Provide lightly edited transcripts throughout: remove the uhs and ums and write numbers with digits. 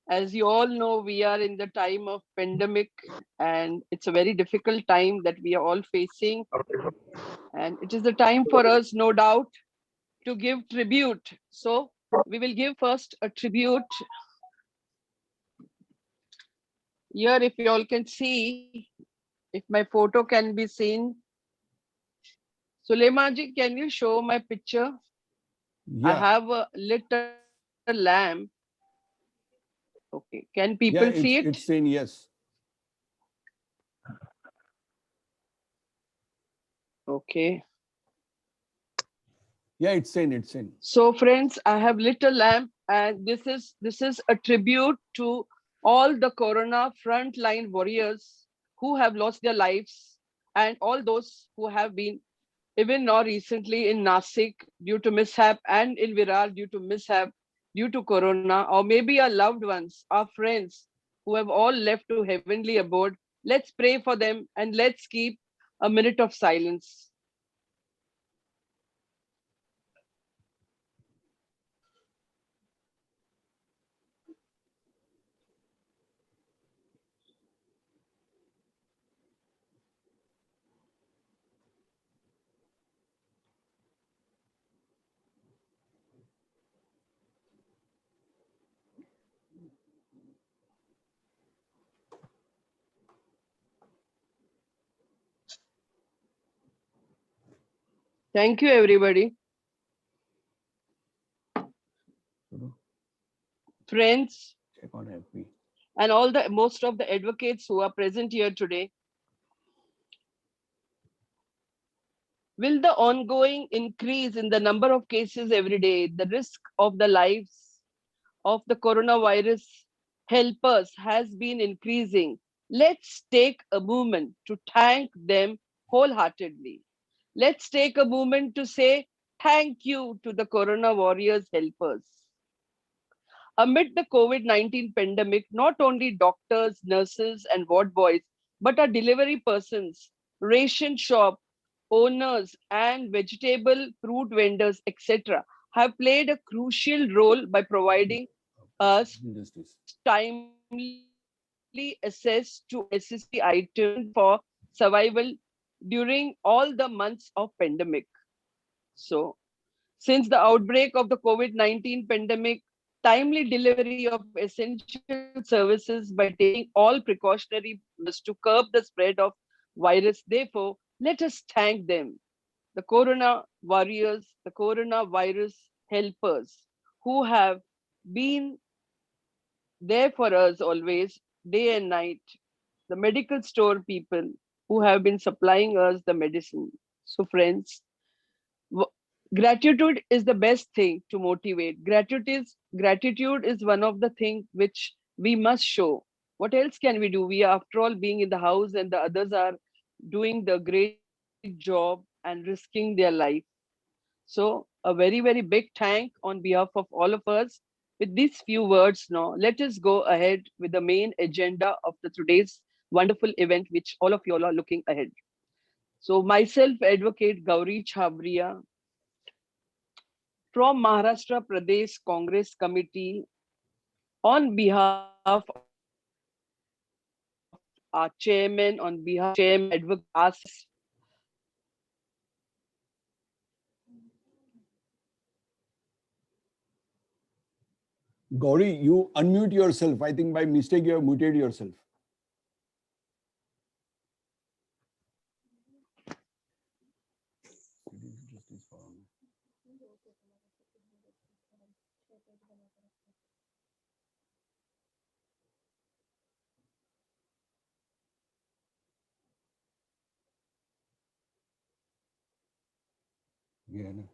As you all know, we are in the time of pandemic, and it's a very difficult time that we are all facing. And it is the time for us, no doubt, to give tribute. So we will give first a tribute here. If you all can see, if my photo can be seen. Suleymanji, can you show my picture? I Yeah, have a little lamp. Okay, can people see yeah, it? it's saying yes. Okay. Yeah, it's saying. So friends, I have lit a lamp, and this is a tribute to all the corona frontline warriors who have lost their lives, and all those who have been even now recently in Nasik due to mishap, and in Virar due to mishap due to corona, or maybe our loved ones, our friends who have all left to heavenly abode. Let's pray for them and let's keep a minute of silence. Thank you, everybody. So, Friends, check on FB. and all the most of the advocates who are present here today. Will the ongoing increase in the number of cases every day, the risk of the lives of the coronavirus helpers has been increasing? Let's take a moment to thank them wholeheartedly. Let's take a moment to say thank you to the corona warriors helpers. Amid the COVID 19 pandemic, not only doctors, nurses, and ward boys, but our delivery persons, ration shop owners, and vegetable fruit vendors, etc., have played a crucial role by providing us Industries. timely access to necessary items for survival during all the months of pandemic. So, since the outbreak of the COVID 19 pandemic, timely delivery of essential services by taking all precautionary measures to curb the spread of virus. Therefore, let us thank them, the corona warriors, the coronavirus helpers who have been there for us always, day and night, the medical store people who have been supplying us the medicine. So, friends, w- gratitude is the best thing to motivate. Gratitude is one of the things which we must show. What else can we do? We are, after all, being in the house, and the others are doing the great job and risking their life. So a very big thank on behalf of all of us. With these few words now, let us go ahead with the main agenda of the today's wonderful event, which all of you all are looking ahead. So myself, Advocate Gauri Chabria from Maharashtra Pradesh Congress Committee, on behalf of our chairman, on behalf of chairman advocate Asif, Gauri, you unmute yourself. I think by mistake you have muted yourself. Yeah, no.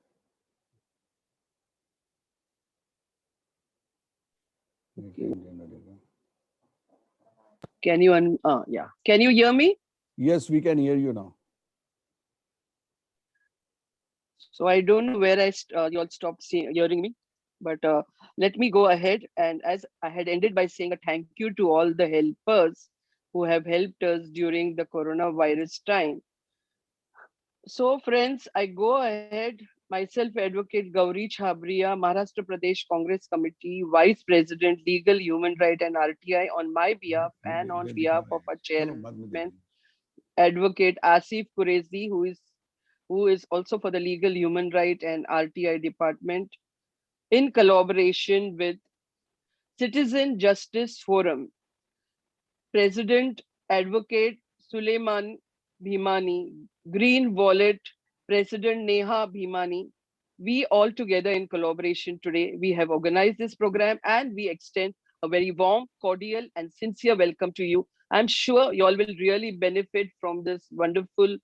can you yeah, can you hear me? Yes, we can hear you now. So I don't know where you all stopped hearing me, but let me go ahead. And as I had ended by saying a thank you to all the helpers who have helped us during the coronavirus time. So friends, I go ahead Myself, Advocate Gauri Chhabria, Maharashtra Pradesh Congress Committee, Vice President, Legal, Human Right and RTI, on my behalf and on behalf of our चलो बाद में chairman, देखेंगे. Advocate Asif Qureshi, who is also for the Legal, Human Right and RTI Department, in collaboration with Citizen Justice Forum, President Advocate Suleiman Bhimani, Green Wallet President Neha Bhimani. We all together in collaboration today, we have organized this program and we extend a very warm, cordial and sincere welcome to you. I'm sure you all will really benefit from this wonderful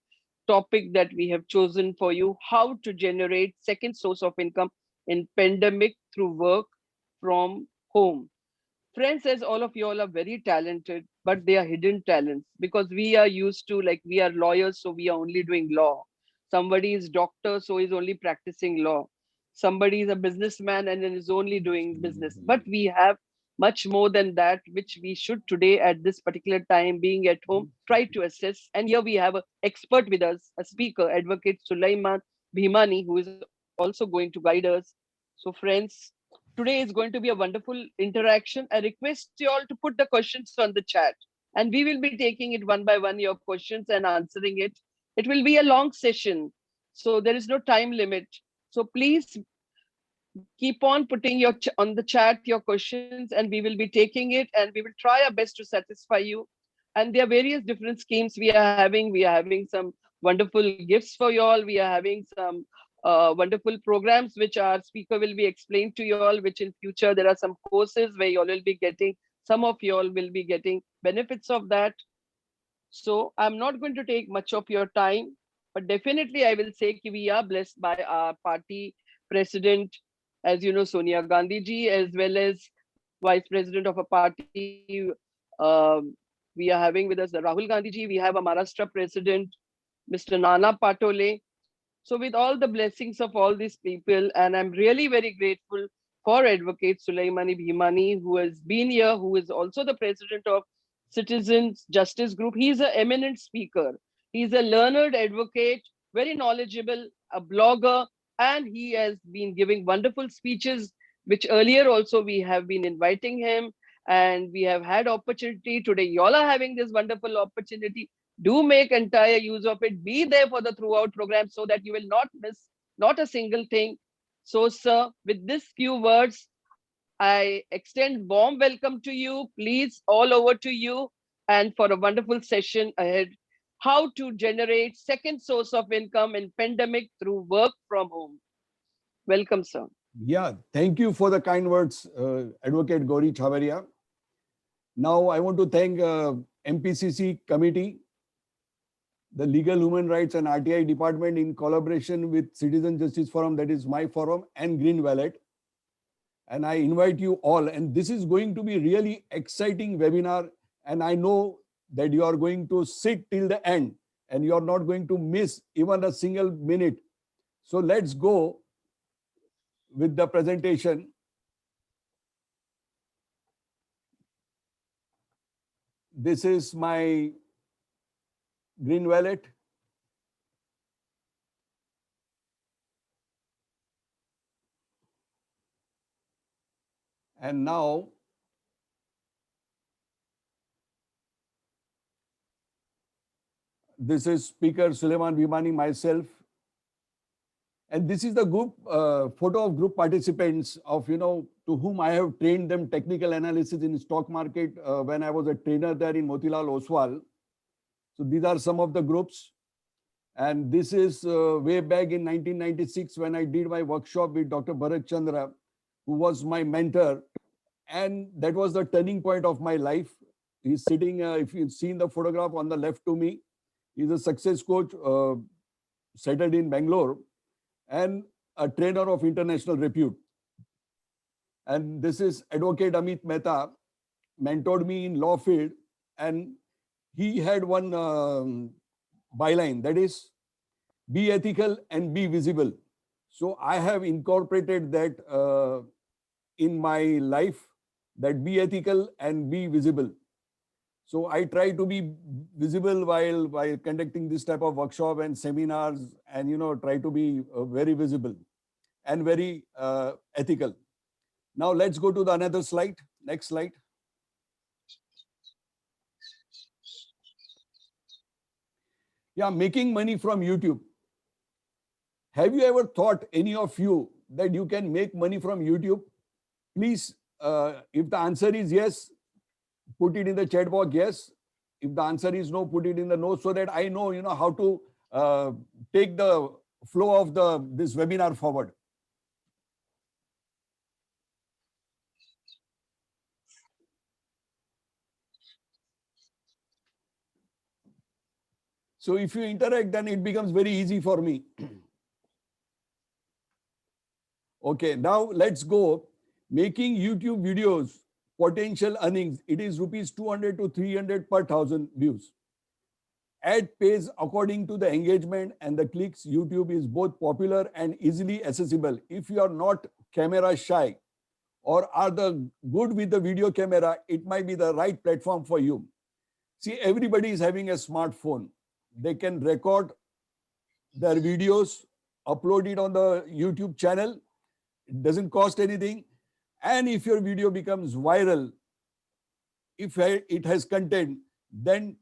topic that we have chosen for you, how to generate second source of income in pandemic through work from home. Friends, as all of you all are very talented, but they are hidden talents because we are used to, like, we are lawyers, so we are only doing law. Somebody is doctor, so is only practicing law. Somebody is a businessman and then is only doing business. But we have much more than that, which we should today at this particular time, being at home, try to assess. And here we have an expert with us, a speaker, Advocate Sulaiman Bhimani, who is also going to guide us. So friends, today is going to be a wonderful interaction. I request you all to put the questions on the chat and we will be taking it one by one, your questions and answering it. It will be a long session, so there is no time limit. So please keep on putting on the chat your questions and we will be taking it and we will try our best to satisfy you. And there are various different schemes we are having. We are having some wonderful gifts for you all. We are having some wonderful programs which our speaker will be explained to you all, which in future there are some courses where you all will be getting, some of you all will be getting benefits of that. So I'm not going to take much of your time, but definitely I will say we are blessed by our party president, as you know, Sonia Gandhi ji, as well as vice president of a party. Um, we are having with us the Rahul Gandhi ji. We have a Maharashtra president, Mr. Nana Patole. So with all the blessings of all these people, and I'm really very grateful for Advocate Sulaimani Bhimani, who has been here, who is also the president of Citizens Justice Group. He's an eminent speaker. He's a learned advocate, very knowledgeable, a blogger, and he has been giving wonderful speeches, which earlier also we have been inviting him, and we have had opportunity. Today, y'all are having this wonderful opportunity. Do make entire use of it. Be there for the throughout program so that you will not miss not a single thing. So, sir, with these few words, I extend warm welcome to you. Please, all over to you, and for a wonderful session ahead. How to generate second source of income in pandemic through work from home. Welcome, sir. Yeah, thank you for the kind words, Advocate Gauri Chhabria. Now I want to thank MPCC committee, the Legal, Human Rights and RTI department in collaboration with Citizen Justice Forum, that is my forum, and Green Wallet. And I invite you all, and this is going to be really exciting webinar. And I know that you are going to sit till the end and you are not going to miss even a single minute. So let's go with the presentation. This is my Green Wallet. And now this is Speaker Sulaiman Bhimani, myself. And this is the group photo of group participants of, to whom I have trained them technical analysis in stock market when I was a trainer there in Motilal Oswal. So these are some of the groups. And this is way back in 1996 when I did my workshop with Dr. Bharat Chandra, who was my mentor. And that was the turning point of my life. He's sitting, if you've seen the photograph on the left to me, he's a success coach settled in Bangalore and a trainer of international repute. And this is Advocate Amit Mehta, mentored me in law field. And he had one byline, that is, be ethical and be visible. So I have incorporated that in my life, that be ethical and be visible. So I try to be visible while conducting this type of workshop and seminars, and try to be very visible and very ethical. Now let's go to the another slide. Next slide. Yeah, making money from YouTube. Have you ever thought, any of you, that you can make money from YouTube? Please, if the answer is yes, put it in the chat box, yes. If the answer is no, put it in the no, so that I know, how to take the flow of this webinar forward. So if you interact, then it becomes very easy for me. Okay, now let's go. Making YouTube videos, potential earnings. It is rupees 200 to 300 per 1,000 views. Ad pays according to the engagement and the clicks. YouTube is both popular and easily accessible. If you are not camera shy or are the good with the video camera, it might be the right platform for you. See, everybody is having a smartphone. They can record their videos, upload it on the YouTube channel. It doesn't cost anything. And if your video becomes viral, if it has content, then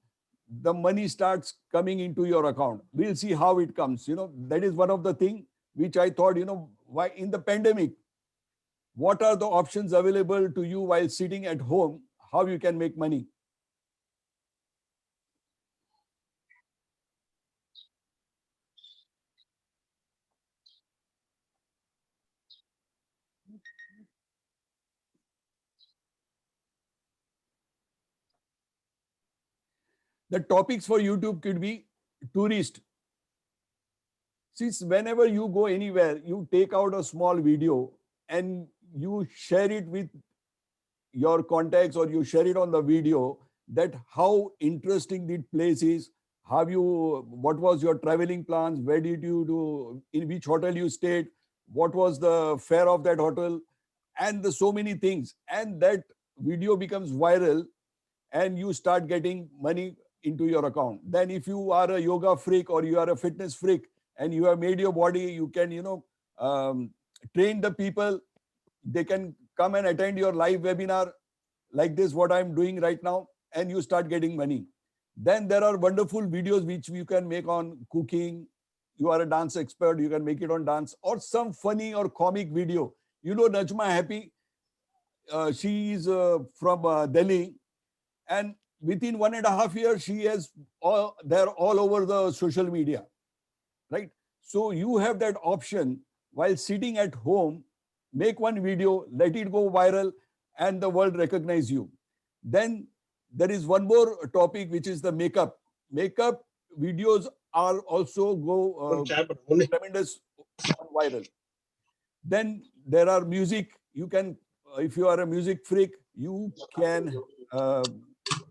the money starts coming into your account. We'll see how it comes. That is one of the things which I thought, why in the pandemic, what are the options available to you while sitting at home, how you can make money. The topics for YouTube could be tourist. Since whenever you go anywhere, you take out a small video and you share it with your contacts, or you share it on the video, that how interesting the place is, what was your traveling plans, where did you do, in which hotel you stayed, what was the fare of that hotel, and so many things. And that video becomes viral and you start getting money into your account. Then if you are a yoga freak or you are a fitness freak and you have made your body, you can, train the people. They can come and attend your live webinar like this, what I'm doing right now, and you start getting money. Then there are wonderful videos which you can make on cooking. You are a dance expert, you can make it on dance, or some funny or comic video. Najma Happy, she is from Delhi, and within 1.5 years, she is they're all over the social media, right? So you have that option while sitting at home, make one video, let it go viral, and the world recognize you. Then there is one more topic, which is the makeup. Makeup videos are also go tremendous viral. Then there are music. You can, if you are a music freak, you can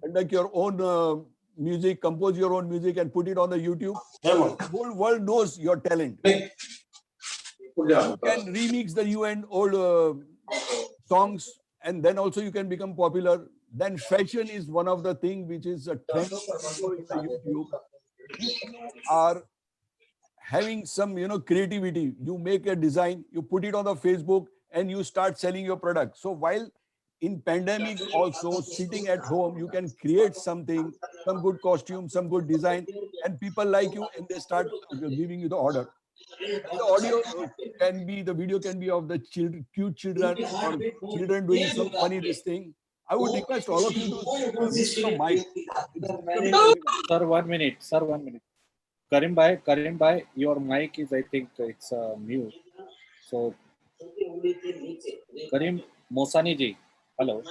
conduct your own music, compose your own music, and put it on the YouTube. The whole world knows your talent. You can remix the new and old songs, and then also you can become popular. Then fashion is one of the things which is a trend in the YouTube. If you are having some creativity, you make a design, you put it on the Facebook, and you start selling your product. So while in pandemic also sitting at home, you can create something, some good costume, some good design, and people like you, and they start giving you the order. And the audio the video can be of the cute children, or children doing some funny this thing. I would request all of you to mute your mic. It's disturbing everyone. Sir, 1 minute. Sir, 1 minute. Karim bhai, your mic is, I think, it's mute. So, Karim Mosani ji, hello.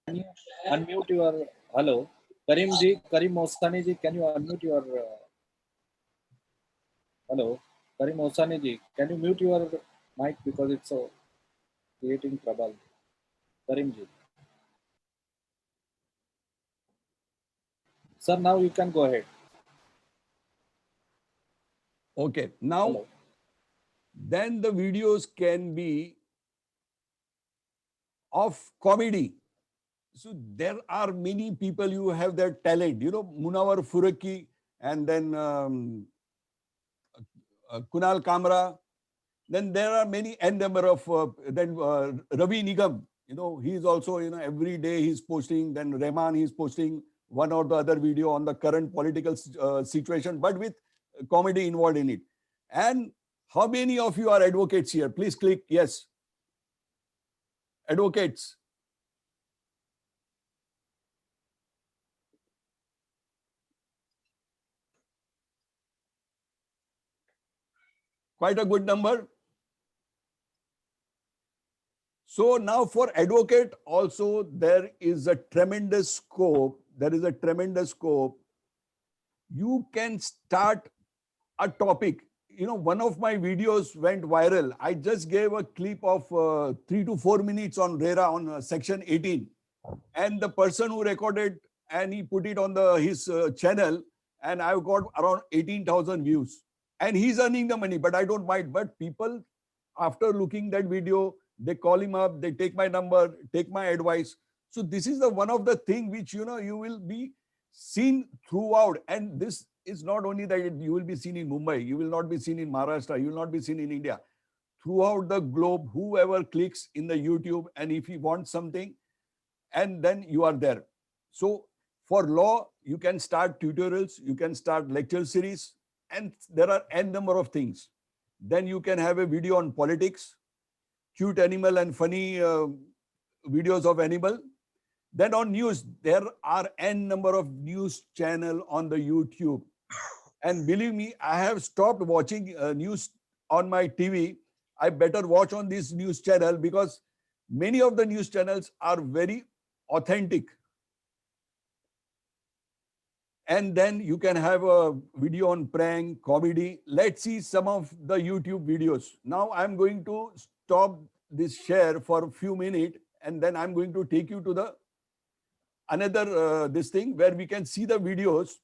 Can you unmute your, hello? Karim ji, Karim Mosani ji, can you unmute your, hello? Karim Mosani ji, can you mute your mic because it's creating trouble. Karim ji. Sir, now you can go ahead. Okay, now Hello. then the videos can be of comedy. So there are many people who have their talent, you know, Munawar Furaki, and then Kunal Kamra. Then there are many n number of Ravi Nigam. You know, he's also, you know, every day he's posting. Then Rahman, he's posting one or the other video on the current political situation, but with comedy involved in it. And how many of you are advocates here? Please click yes. Advocates. Quite a good number. So now for advocate also, there is a tremendous scope. There is a tremendous scope. You can start a topic. You know, one of my videos went viral. I just gave a clip of 3 to 4 minutes on RERA on section 18. And the person who recorded and he put it on his channel, and I've got around 18,000 views. And he's earning the money, but I don't mind. But people, after looking that video, they call him up, they take my number, take my advice. So this is the one of the thing which, you know, you will be seen throughout. And this is not only that you will be seen in Mumbai, you will not be seen in Maharashtra, you will not be seen in India. Throughout the globe, whoever clicks in the YouTube, and if he wants something, and then you are there. So for law, you can start tutorials, you can start lecture series, and there are n number of things. Then you can have a video on politics, cute animal and funny videos of animal. Then on news, there are n number of news channel on the YouTube. And believe me, I have stopped watching news on my TV. I better watch on this news channel because many of the news channels are very authentic. And then you can have a video on prank, comedy. Let's see some of the YouTube videos. Now I'm going to stop this share for a few minutes, and then I'm going to take you to the another this thing where we can see the videos.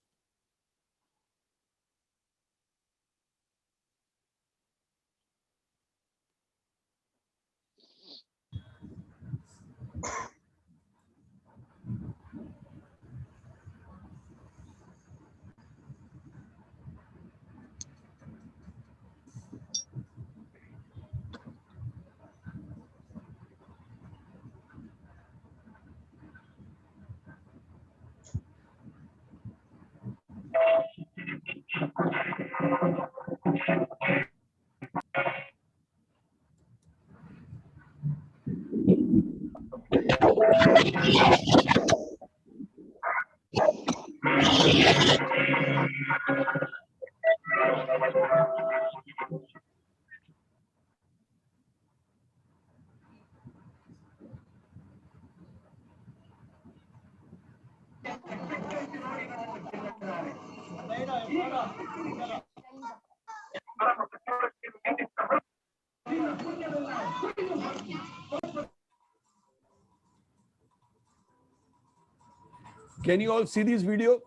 Can you all see this video?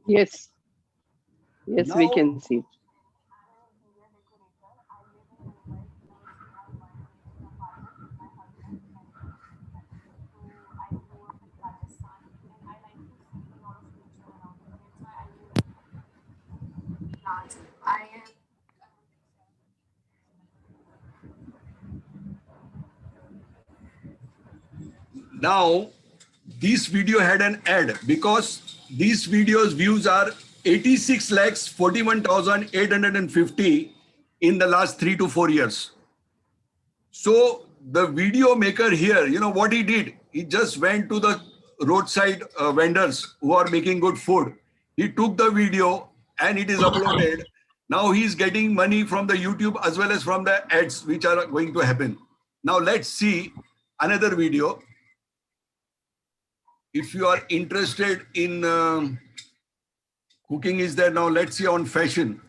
Yes. Yes, we Now, can see. now this video had an ad because these videos views are 86 lakhs 41,850 in the last 3 to 4 years. So the video maker here, you know what he did? He just went to the roadside vendors who are making good food. He took the video and it is uploaded. Now he's getting money from the YouTube as well as from the ads which are going to happen. Now let's see another video. If you are interested in cooking is there now, let's see on fashion.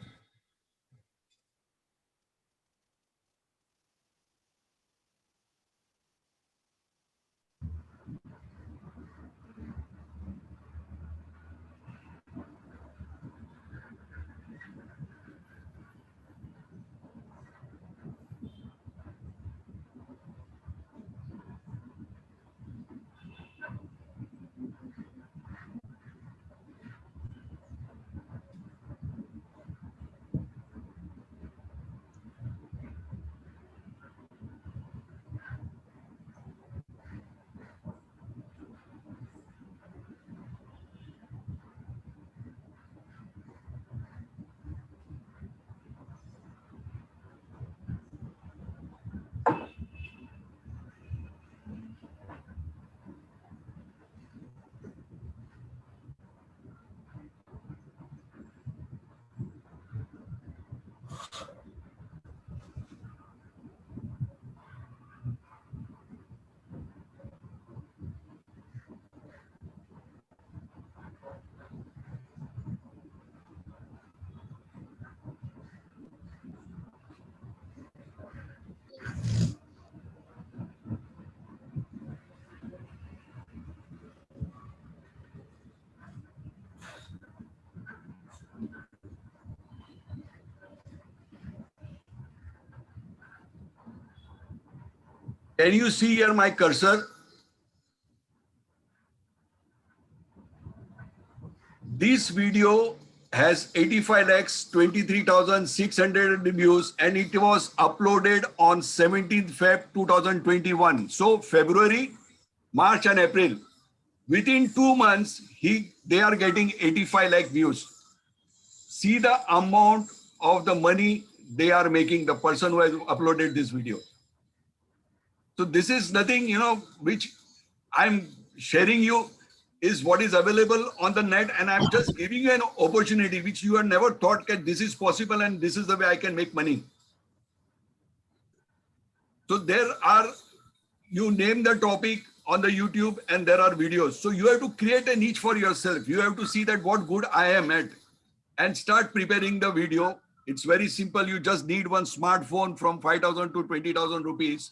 Can you see here my cursor? This video has 85 lakhs 23,600 views and it was uploaded on 17th Feb 2021. So February, March and April. Within 2 months, they are getting 85 lakh views. See the amount of the money they are making, the person who has uploaded this video. So this is nothing, which I'm sharing you is what is available on the net, and I'm just giving you an opportunity which you have never thought that this is possible and this is the way I can make money. So you name the topic on the YouTube and there are videos. So you have to create a niche for yourself. You have to see that what good I am at and start preparing the video. It's very simple. You just need one smartphone from 5,000 to 20,000 rupees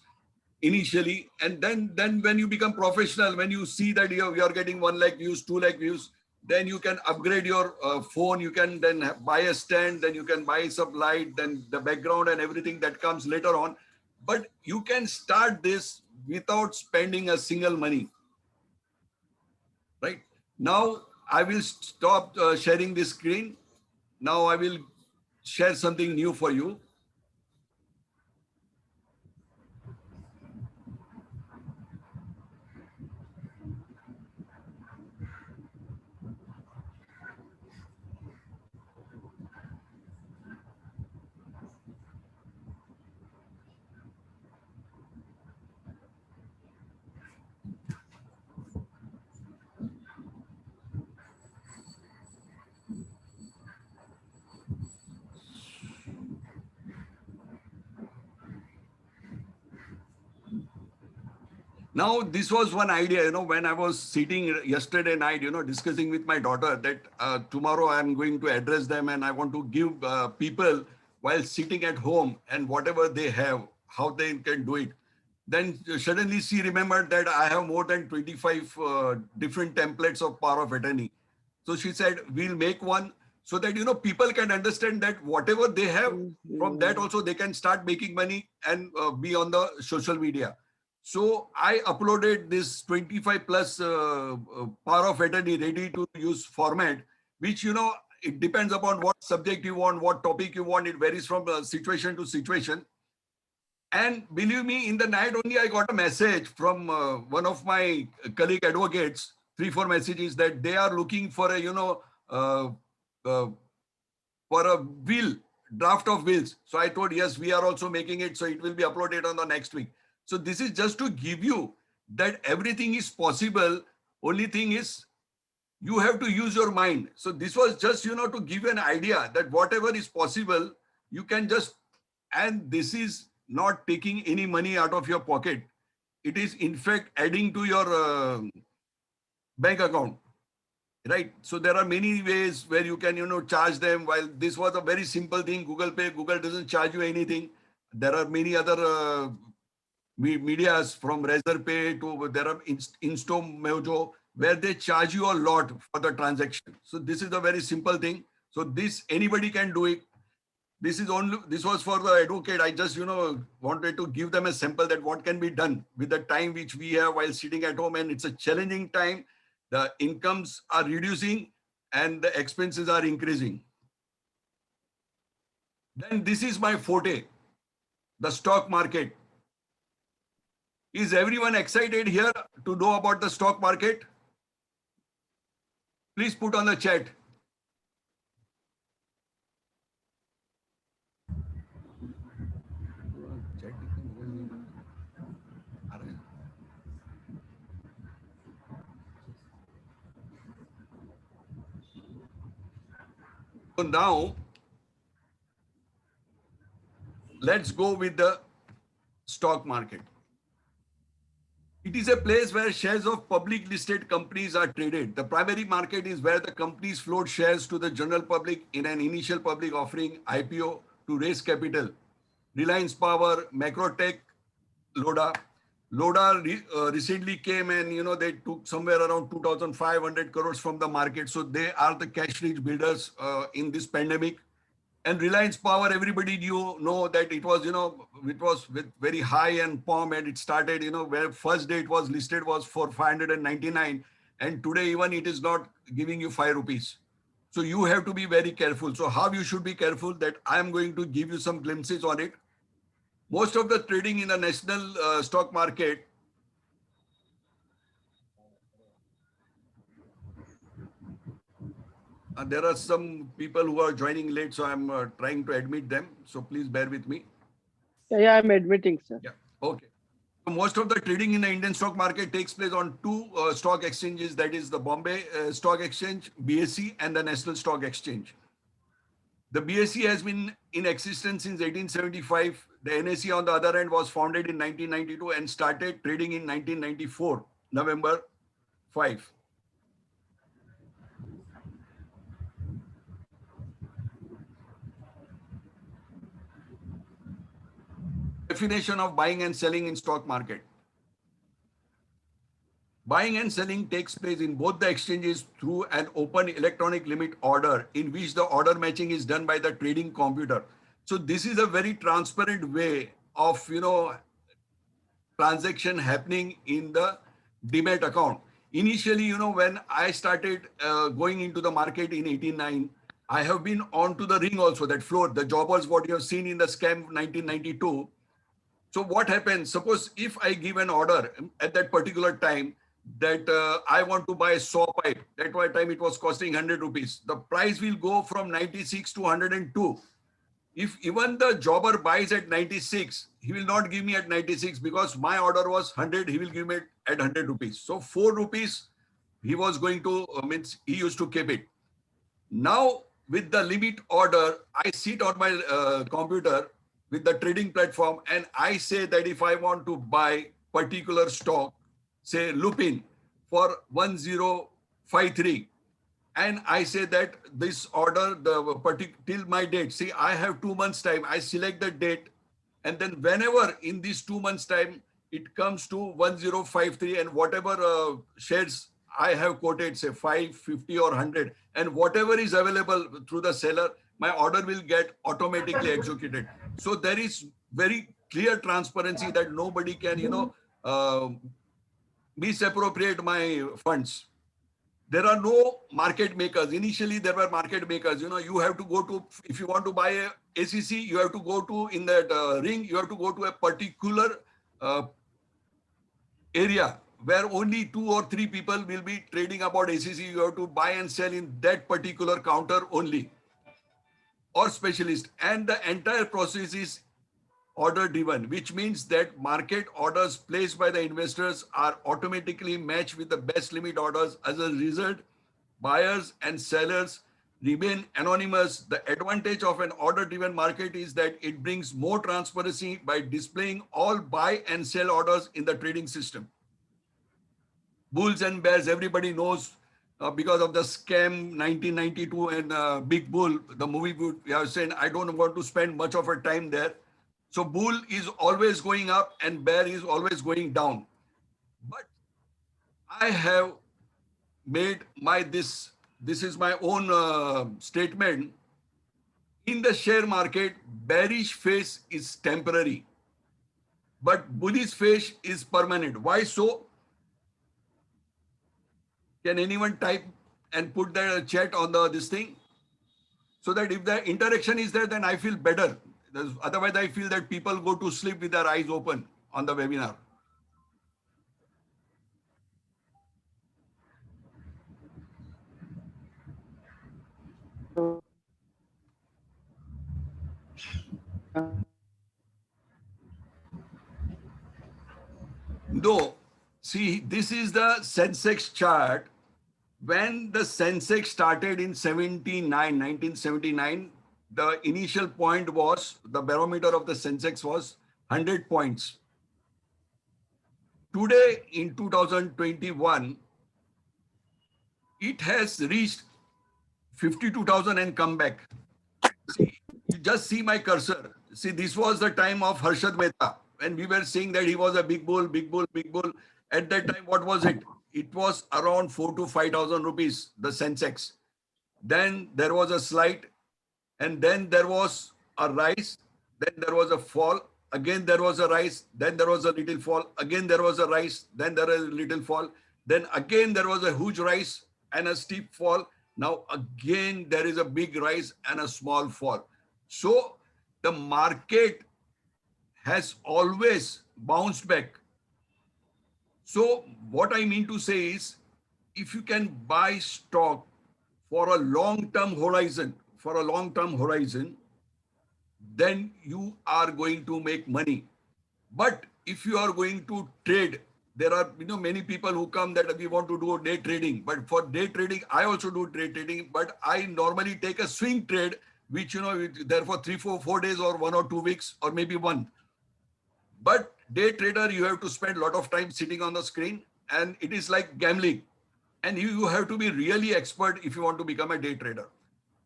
initially. And then when you become professional, when you see that you're getting 1 lakh views, 2 lakh views, then you can upgrade your phone. You can then buy a stand, then you can buy some light, then the background and everything that comes later on. But you can start this without spending a single money. Right? Now I will stop sharing this screen. Now I will share something new for you. Now, this was one idea, when I was sitting yesterday night, discussing with my daughter that tomorrow I'm going to address them and I want to give people while sitting at home and whatever they have, how they can do it. Then suddenly she remembered that I have more than 25 different templates of power of attorney. So she said, we'll make one so that, people can understand that whatever they have, from that also they can start making money and be on the social media. So I uploaded this 25 plus power of attorney ready to use format, which, it depends upon what subject you want, what topic you want. It varies from situation to situation. And believe me, in the night only, I got a message from one of my colleague advocates, 3-4 messages that they are looking for a, for a will, draft of wills. So I told, yes, we are also making it. So it will be uploaded on the next week. So this is just to give you that everything is possible. Only thing is you have to use your mind. So this was just, to give you an idea that whatever is possible, you can just, and this is not taking any money out of your pocket. It is in fact adding to your bank account. Right. So there are many ways where you can, charge them. While this was a very simple thing, Google Pay, Google doesn't charge you anything. There are many other medias from Razorpay to there are InstoMojo where they charge you a lot for the transaction. So this is a very simple thing. So this anybody can do it. This was for the advocate. I just wanted to give them a sample that what can be done with the time which we have while sitting at home, and it's a challenging time. The incomes are reducing and the expenses are increasing. Then this is my forte, the stock market. Is everyone excited here to know about the stock market? Please put on the chat. So now, let's go with the stock market. It is a place where shares of public listed companies are traded. The primary market is where the companies float shares to the general public in an initial public offering, IPO, to raise capital. Reliance Power, Macrotech, Loda. Loda recently came and, they took somewhere around 2,500 crores from the market. So they are the cash rich builders in this pandemic. And Reliance Power, everybody know that it was, it was with very high and pomp, and it started, where first day it was listed was for 599. And today even it is not giving you 5 rupees. So you have to be very careful. So how you should be careful, that I am going to give you some glimpses on it. Most of the trading in the national stock market, there are some people who are joining late, so I'm trying to admit them. So please bear with me. Yeah, I'm admitting, sir. Yeah, okay. So most of the trading in the Indian stock market takes place on two stock exchanges, that is the Bombay Stock Exchange, BSE, and the National Stock Exchange. The BSE has been in existence since 1875. The NSE, on the other hand, was founded in 1992 and started trading in 1994, November 5. Definition of buying and selling in stock market. Buying and selling takes place in both the exchanges through an open electronic limit order, in which the order matching is done by the trading computer. So this is a very transparent way of, transaction happening in the demat account. Initially, when I started going into the market in 89, I have been on to the ring also, that floor, the jobbers, what you have seen in the scam 1992. So what happens, suppose if I give an order at that particular time that I want to buy a saw pipe, that time it was costing 100 rupees. The price will go from 96 to 102. If even the jobber buys at 96, he will not give me at 96 because my order was 100, he will give me at 100 rupees. So 4 rupees he was going to, means he used to keep it. Now with the limit order, I sit on my computer with the trading platform and I say that if I want to buy particular stock, say Lupin for 1053, and I say that this order, till my date, see, I have 2 months time, I select the date, and then whenever in these 2 months time, it comes to 1053 and whatever shares I have quoted, say 5, 50 or 100, and whatever is available through the seller, my order will get automatically executed. So there is very clear transparency that nobody can, misappropriate my funds. There are no market makers. Initially, there were market makers. You have to go to, if you want to buy a ACC, you have to go to, in that ring, you have to go to a particular area where only 2 or 3 people will be trading about ACC. You have to buy and sell in that particular counter only, or specialist. And the entire process is order driven, which means that market orders placed by the investors are automatically matched with the best limit orders. As a result, buyers and sellers remain anonymous. The advantage of an order driven market is that it brings more transparency by displaying all buy and sell orders in the trading system. Bulls and bears, everybody knows because of the scam 1992 and Big Bull, the movie we have said, I don't want to spend much of a time there. So bull is always going up and bear is always going down. But I have made this is my own statement. In the share market, bearish phase is temporary, but bullish phase is permanent. Why so? Can anyone type and put the chat on this thing? So that if the interaction is there, then I feel better. Otherwise, I feel that people go to sleep with their eyes open on the webinar. No, see, this is the Sensex chart. When the Sensex started in 1979, the initial point was, the barometer of the Sensex was 100 points. Today in 2021, it has reached 52,000 and come back. See, you just see my cursor. See, this was the time of Harshad Mehta, when we were saying that he was a big bull, big bull, big bull. At that time, what was it? It was around 4,000 to 5,000 rupees, the Sensex. Then there was a slide, and then there was a rise, then there was a fall, again there was a rise, then there was a little fall, again there was a rise, then there was a little fall, then again there was a huge rise and a steep fall. Now again there is a big rise and a small fall. So the market has always bounced back. So what I mean to say is, if you can buy stock for a long-term horizon, then you are going to make money. But if you are going to trade, there are many people who come that we want to do day trading. But for day trading, I also do day trading, but I normally take a swing trade, which therefore 3, 4 days or 1 or 2 weeks or maybe 1. But day trader, you have to spend a lot of time sitting on the screen, and it is like gambling. And you have to be really expert if you want to become a day trader.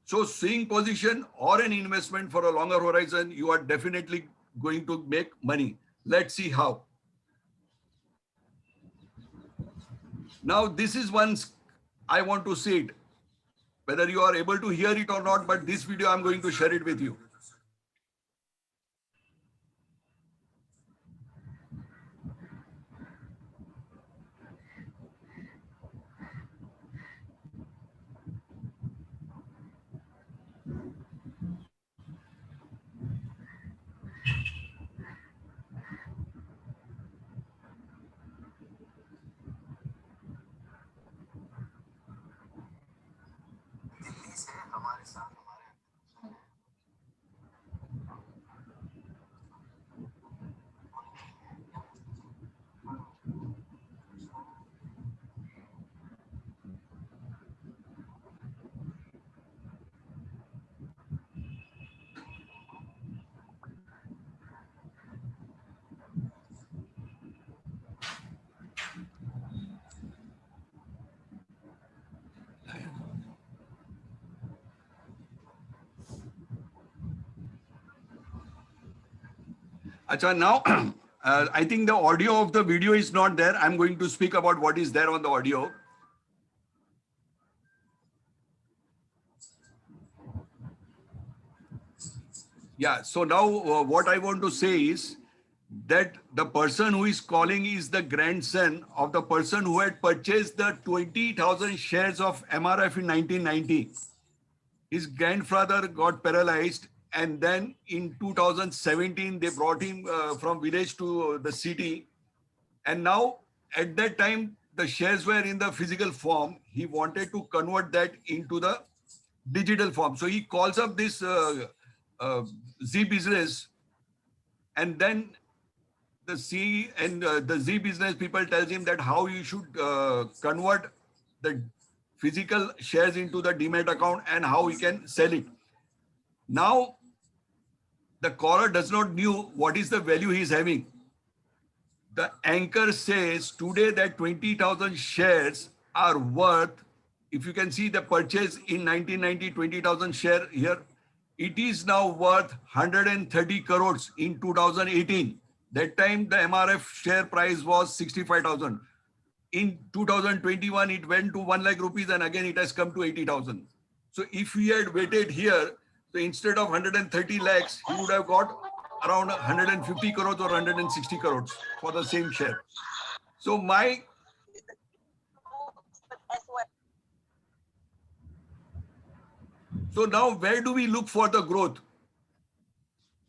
So swing position or an investment for a longer horizon, you are definitely going to make money. Let's see how. Now, this is one I want to see it, whether you are able to hear it or not, but this video, I'm going to share it with you. Acha, now I think the audio of the video is not there. I'm going to speak about what is there on the audio. Yeah, so now what I want to say is that the person who is calling is the grandson of the person who had purchased the 20,000 shares of MRF in 1990. His grandfather got paralyzed, and then in 2017, they brought him from village to the city. And now at that time, the shares were in the physical form. He wanted to convert that into the digital form. So he calls up this Z business, and then the Z business people tells him that how you should convert the physical shares into the Demat account and how he can sell it. Now, the caller does not know what is the value he is having. The anchor says today that 20,000 shares are worth, if you can see the purchase in 1990, 20,000 share here, it is now worth 130 crores in 2018. That time the MRF share price was 65,000. In 2021, it went to 1 lakh rupees, and again it has come to 80,000. So if we had waited here, so instead of 130 lakhs, he would have got around 150 crores or 160 crores for the same share. So now where do we look for the growth?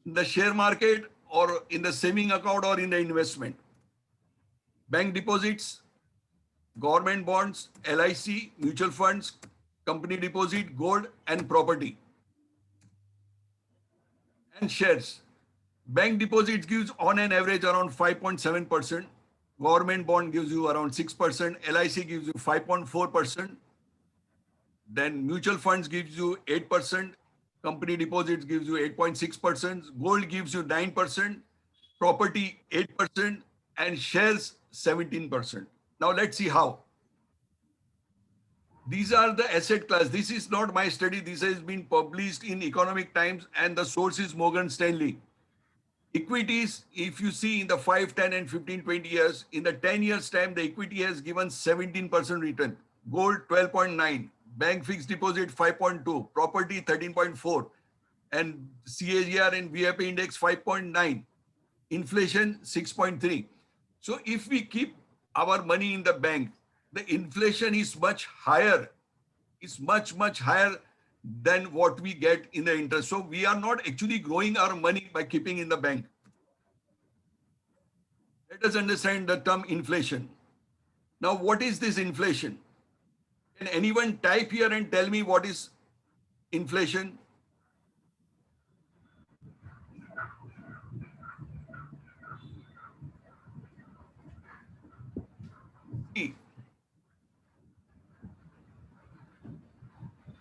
In the share market, or in the saving account, or in the investment? Bank deposits, government bonds, LIC, mutual funds, company deposit, gold, and property. And shares. Bank deposits gives on an average around 5.7%. Government bond gives you around 6%. LIC gives you 5.4%. Then mutual funds gives you 8%. Company deposits gives you 8.6%, gold gives you 9%, property 8%, and shares 17%. Now let's see how. These are the asset class. This is not my study. This has been published in Economic Times and the source is Morgan Stanley. Equities, if you see in the 5, 10 and 15, 20 years, in the 10 years time, the equity has given 17% return. Gold 12.9, bank fixed deposit 5.2, property 13.4, and CAGR and VIP index 5.9, inflation 6.3. So if we keep our money in the bank, the inflation is much higher, much higher than what we get in the interest. So we are not actually growing our money by keeping in the bank. Let us understand the term inflation. Now, what is this inflation? Can anyone type here and tell me what is inflation?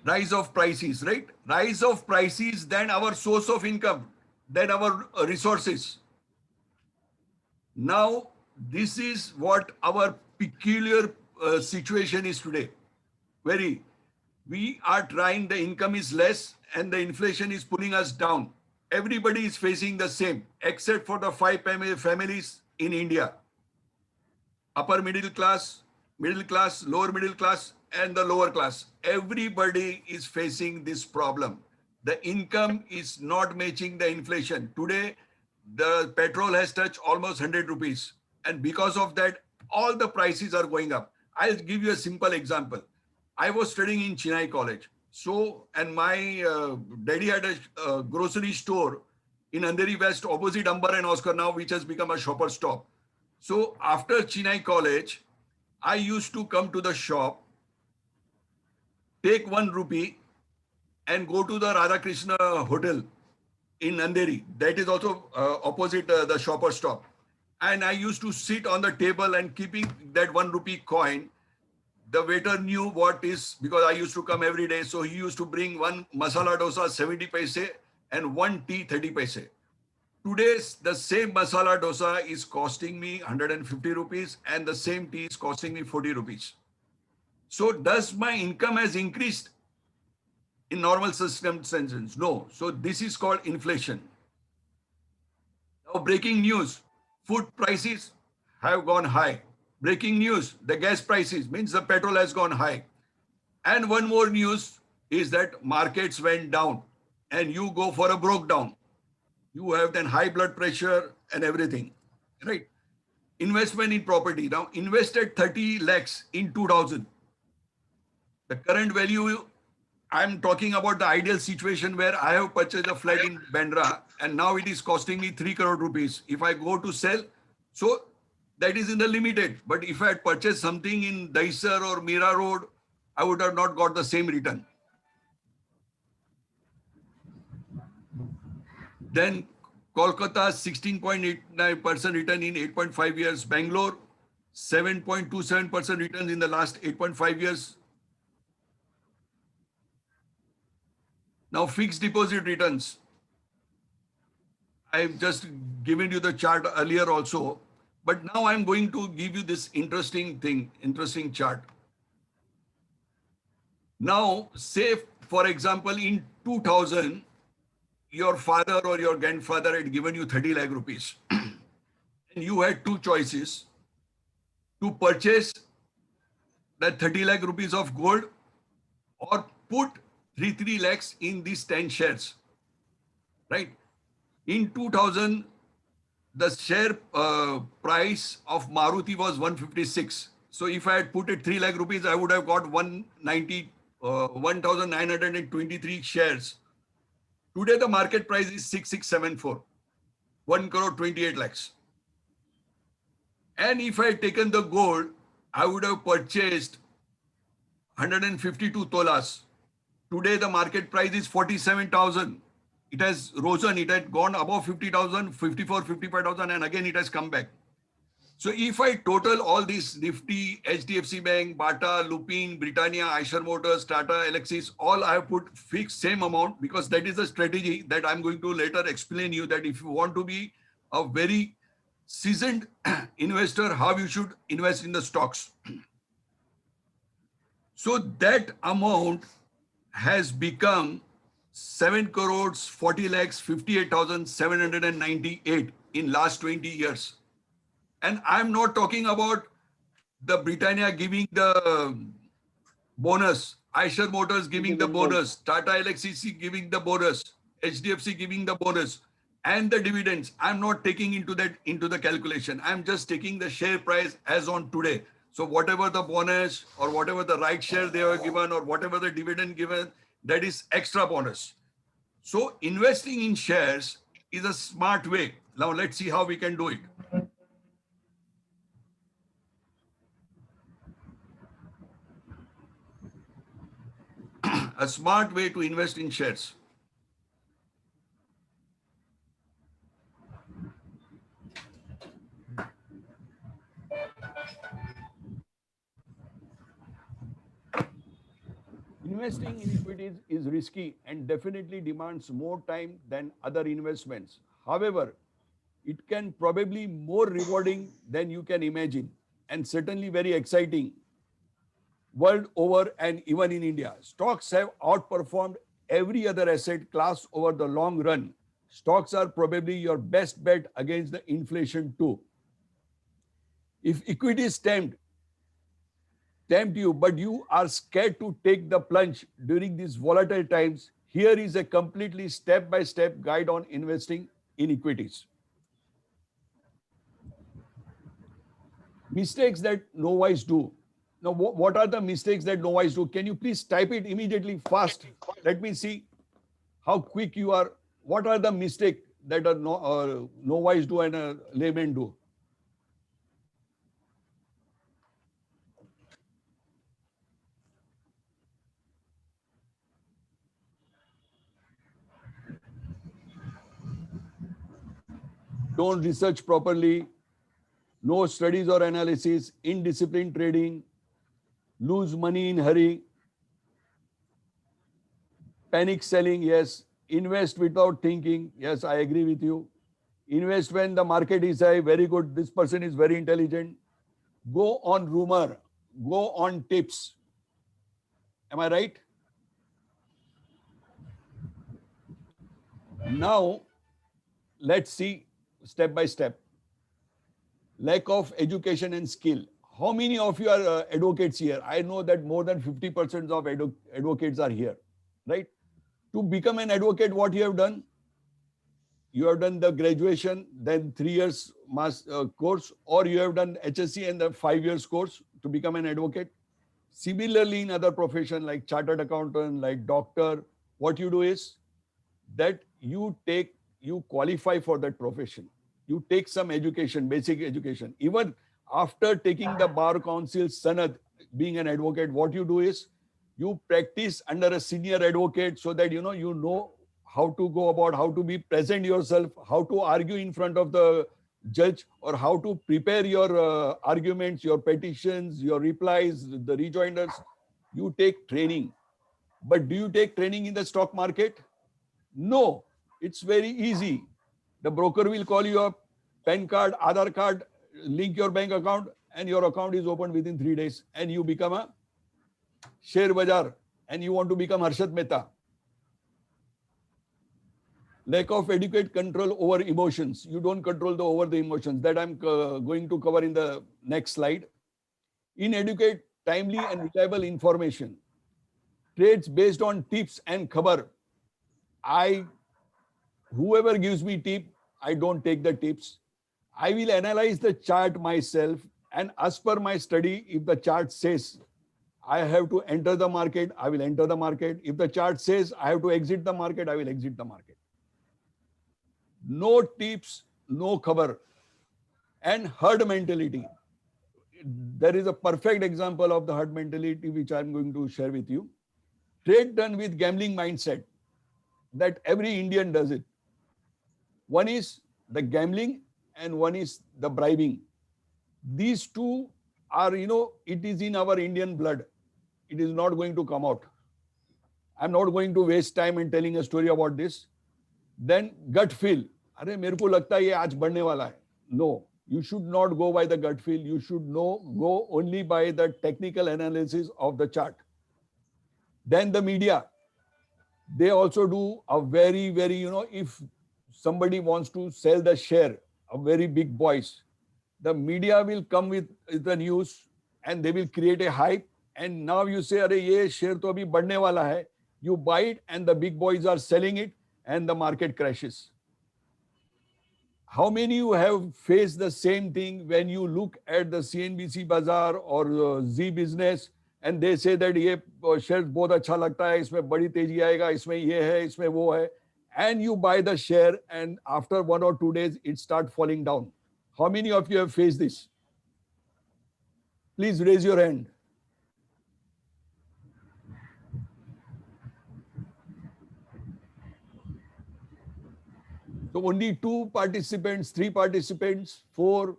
Rise of prices, right? Rise of prices, then our source of income, then our resources. Now, this is what our peculiar situation is today. We are trying, the income is less and the inflation is pulling us down. Everybody is facing the same, except for the 5 families in India. Upper middle class, lower middle class, and the lower class. Everybody is facing this problem. The income is not matching the inflation. Today, the petrol has touched almost 100 rupees. And because of that, all the prices are going up. I'll give you a simple example. I was studying in Chennai College. So, and my daddy had a grocery store in Andheri West opposite Amber and Oscar now, which has become a shopper stop. So after Chennai College, I used to come to the shop, take 1 rupee and go to the Radhakrishna Hotel in Andheri. That is also opposite the shopper stop. And I used to sit on the table and keeping that 1 rupee coin. The waiter knew what is, because I used to come every day. So he used to bring 1 masala dosa 70 paise and 1 tea 30 paise. Today's the same masala dosa is costing me 150 rupees and the same tea is costing me 40 rupees. So does my income has increased in normal circumstances? No. So this is called inflation. Now breaking news, food prices have gone high. Breaking news, the gas prices means the petrol has gone high. And one more news is that markets went down and you go for a broke down. You have then high blood pressure and everything, right? Investment in property. Now invested 30 lakhs in 2000. The current value, I'm talking about the ideal situation where I have purchased a flat in Bandra and now it is costing me 3 crore rupees. If I go to sell, so that is in the limited. But if I had purchased something in Dahisar or Mira Road, I would have not got the same return. Then Kolkata 16.89% return in 8.5 years. Bangalore 7.27% return in the last 8.5 years. Now fixed deposit returns. I've just given you the chart earlier also, but now I'm going to give you this interesting chart. Now say for example in 2000, your father or your grandfather had given you 30 lakh rupees and you had 2 choices to purchase that 30 lakh rupees of gold or put 3 lakhs in these 10 shares, right? In 2000, the share price of Maruti was 156. So if I had put it 3 lakh rupees, I would have got 1,923 shares. Today, the market price is 6674, 1 crore 28 lakhs. And if I had taken the gold, I would have purchased 152 tolas. Today, the market price is 47,000. It has risen, it had gone above 50,000, 54, 55,000, and again it has come back. So if I total all these Nifty, HDFC Bank, Bata, Lupin, Britannia, Eicher Motors, Tata, Alexis, all I have put fixed same amount because that is a strategy that I'm going to later explain you that if you want to be a very seasoned investor, how you should invest in the stocks. So that amount has become 7 crores 40 lakhs 58,798 in last 20 years. And I'm not talking about the Britannia giving the bonus, Eicher Motors giving the bonus, Tata Elxsi giving the bonus, HDFC giving the bonus, and the dividends. I'm not taking into the calculation. I'm just taking the share price as on today. So whatever the bonus or whatever the right share they were given or whatever the dividend given, that is extra bonus. So investing in shares is a smart way. Now let's see how we can do it. A smart way to invest in shares. Investing in equities is risky and definitely demands more time than other investments. However, it can probably more rewarding than you can imagine and certainly very exciting world over and even in India. Stocks have outperformed every other asset class over the long run. Stocks are probably your best bet against the inflation too. If equities tempt you, but you are scared to take the plunge during these volatile times, here is a completely step-by-step guide on investing in equities. Mistakes that novice do. Now, what are the mistakes that novice do? Can you please type it immediately fast? Let me see how quick you are. What are the mistakes that a novice do and a layman do? Don't research properly, no studies or analysis, indisciplined trading, lose money in hurry, panic selling, yes, invest without thinking, yes, I agree with you. Invest when the market is high, very good, this person is very intelligent. Go on rumor, go on tips. Am I right? Now, let's see step by step. Lack of education and skill. How many of you are advocates here? I know that more than 50% of advocates are here, right? To become an advocate, what you have done? You have done the graduation, then 3 years course, or you have done HSC and the 5 years course to become an advocate. Similarly, in other profession like chartered accountant, like doctor, what you do is that you qualify for that profession. You take some education, basic education. Even after taking the Bar Council Sanad, being an advocate, what you do is you practice under a senior advocate so that you know how to go about, how to be present yourself, how to argue in front of the judge, or how to prepare your arguments, your petitions, your replies, the rejoinders. You take training. But do you take training in the stock market? No, it's very easy. The broker will call you up, PAN card, Aadhaar card, link your bank account, and your account is opened within 3 days, and you become a share bazaar, and you want to become Harshad Mehta. Lack of adequate control over emotions. You don't control over the emotions. That I'm going to cover in the next slide. Inadequate, timely, and reliable information. Trades based on tips and khabar. Whoever gives me tip, I don't take the tips. I will analyze the chart myself, and as per my study, if the chart says I have to enter the market, I will enter the market. If the chart says I have to exit the market, I will exit the market. No tips, no cover. And herd mentality. There is a perfect example of the herd mentality which I'm going to share with you. Trade done with gambling mindset, that every Indian does it. One is the gambling and one is the bribing. These two are, it is in our Indian blood. It is not going to come out. I'm not going to waste time in telling a story about this. Then gut feel. अरे मेरे को लगता है ये आज बढ़ने वाला है. No, you should not go by the gut feel. You should go only by the technical analysis of the chart. Then the media, they also do a very, very, if somebody wants to sell the share, a very big boys, the media will come with the news and they will create a hype. And now you say, अरे ये share तो अभी बढ़ने वाला है. You buy it and the big boys are selling it and the market crashes. How many you have faced the same thing when you look at the CNBC Bazaar or Z Business and they say that ये share बहुत अच्छा लगता है, इसमें बड़ी तेजी आएगा, इसमें ये है, इसमें वो है, and you buy the share and after 1 or 2 days it start falling down. How many of you have faced this? Please raise your hand. So only 2 participants, 3 participants, 4.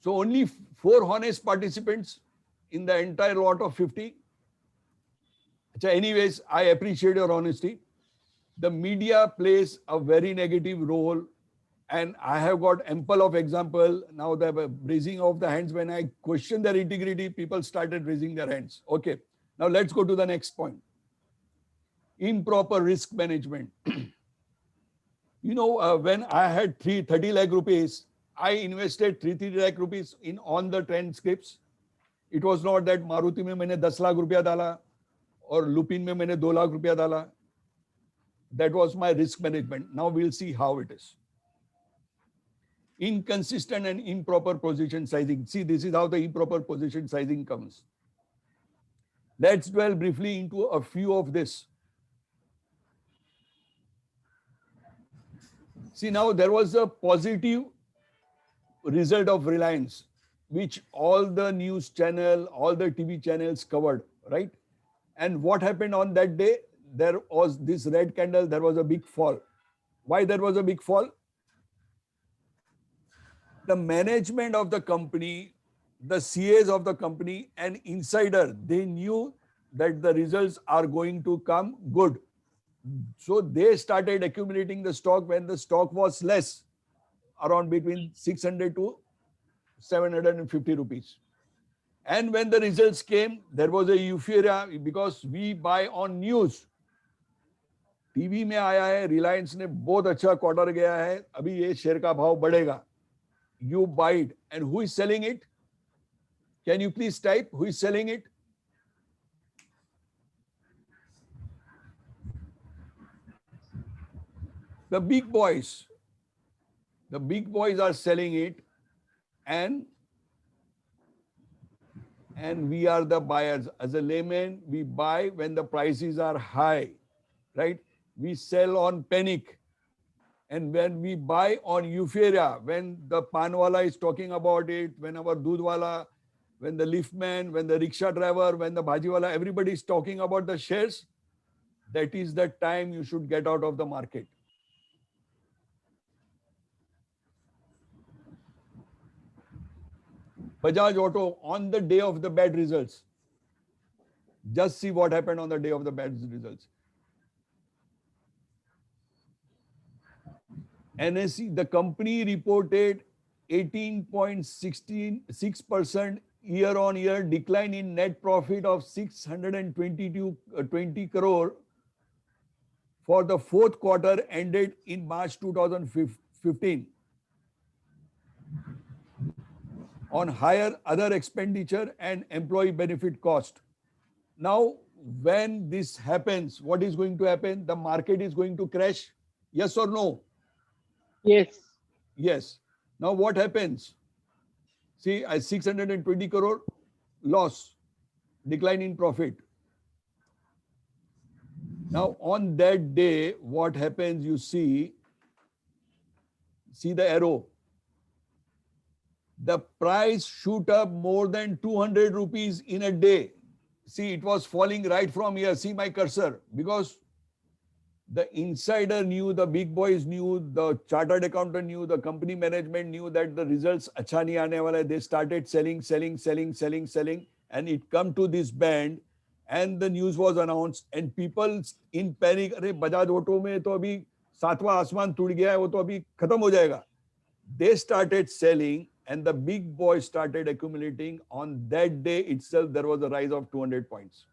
So only 4 honest participants in the entire lot of 50. Anyways, I appreciate your honesty. The media plays a very negative role and I have got ample of example. Now the raising of the hands, when I question their integrity, people started raising their hands. Okay, now let's go to the next point. Improper risk management. When I had 30 lakh rupees, I invested 3 lakh rupees in on the trend scripts. It was not that Maruti में मैंने 10 लाख रुपया डाला और Lupin में मैंने 2 लाख रुपया डाला. That was my risk management. Now we'll see how it is. Inconsistent and improper position sizing. See, this is how the improper position sizing comes. Let's dwell briefly into a few of this. See, now there was a positive result of Reliance, which all the news channel, all the TV channels covered, right? And what happened on that day? There was this red candle, there was a big fall. Why there was a big fall? The management of the company, the CAs of the company and insider, they knew that the results are going to come good. So they started accumulating the stock when the stock was less, around between 600 to 750 rupees. And when the results came, there was a euphoria because we buy on news. TV में आया है, रिलायंस ने बहुत अच्छा quarter गया है, अभी ये शेयर का भाव बढ़ेगा. You buy it. And who is selling it? Can you please type who is selling it? The big boys. The big boys are selling it and we are the buyers. As a layman, we buy when the prices are high, right? We sell on panic. And when we buy on euphoria, when the panwala is talking about it, when our dudwala, when the liftman, when the rickshaw driver, when the bhajiwala, everybody is talking about the shares, that is the time you should get out of the market. Bajaj Auto on the day of the bad results. Just see what happened on the day of the bad results. NSE, the company reported 18.6% year-on-year decline in net profit of 620 crore for the fourth quarter ended in March 2015 on higher other expenditure and employee benefit cost. Now, when this happens, what is going to happen? The market is going to crash. Yes or no? Yes. Yes. Now what happens? See, 620 crore loss, decline in profit. Now on that day, what happens? You see the arrow. The price shoot up more than 200 rupees in a day. See, it was falling right from here. See my cursor, because The insider knew, the big boys knew, the chartered accountant knew, the company management knew that the results acha nahi aane wala hai. They started selling, and it come to this band, and the news was announced, and people in panic, अरे Bajaj auto में तो अभी सातवां आसमान टूट गया है, वो तो अभी खत्म हो जाएगा. They started selling, and the big boys started accumulating. On that day itself, there was a rise of 200 points.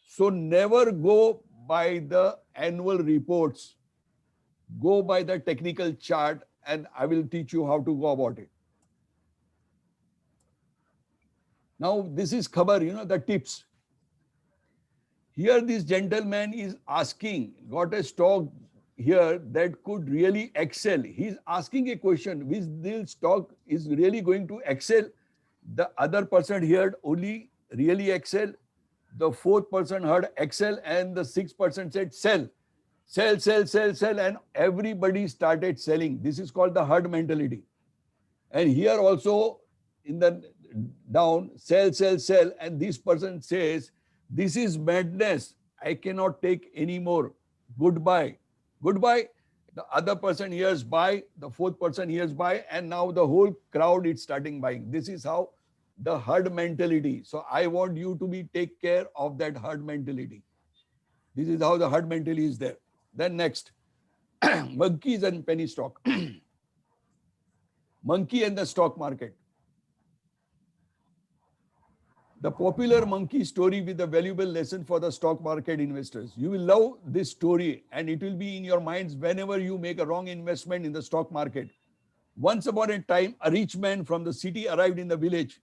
So never go by the annual reports, go by the technical chart, and I will teach you how to go about it. Now, this is khabar, the tips. Here, this gentleman is asking, got a stock here that could really excel. He's asking a question, which this stock is really going to excel? The other person here only really excel. The fourth person heard excel, and the sixth person said sell. Sell, and everybody started selling. This is called the herd mentality. And here also in the down, sell, and this person says, this is madness. I cannot take any more. Goodbye. The other person hears buy, the fourth person hears buy, and now the whole crowd is starting buying. This is how the herd mentality. So I want you to take care of that herd mentality. This is how the herd mentality is there. Then next, monkeys and penny stock. Monkey and the stock market. The popular monkey story with a valuable lesson for the stock market investors. You will love this story, and it will be in your minds whenever you make a wrong investment in the stock market. Once upon a time, a rich man from the city arrived in the village.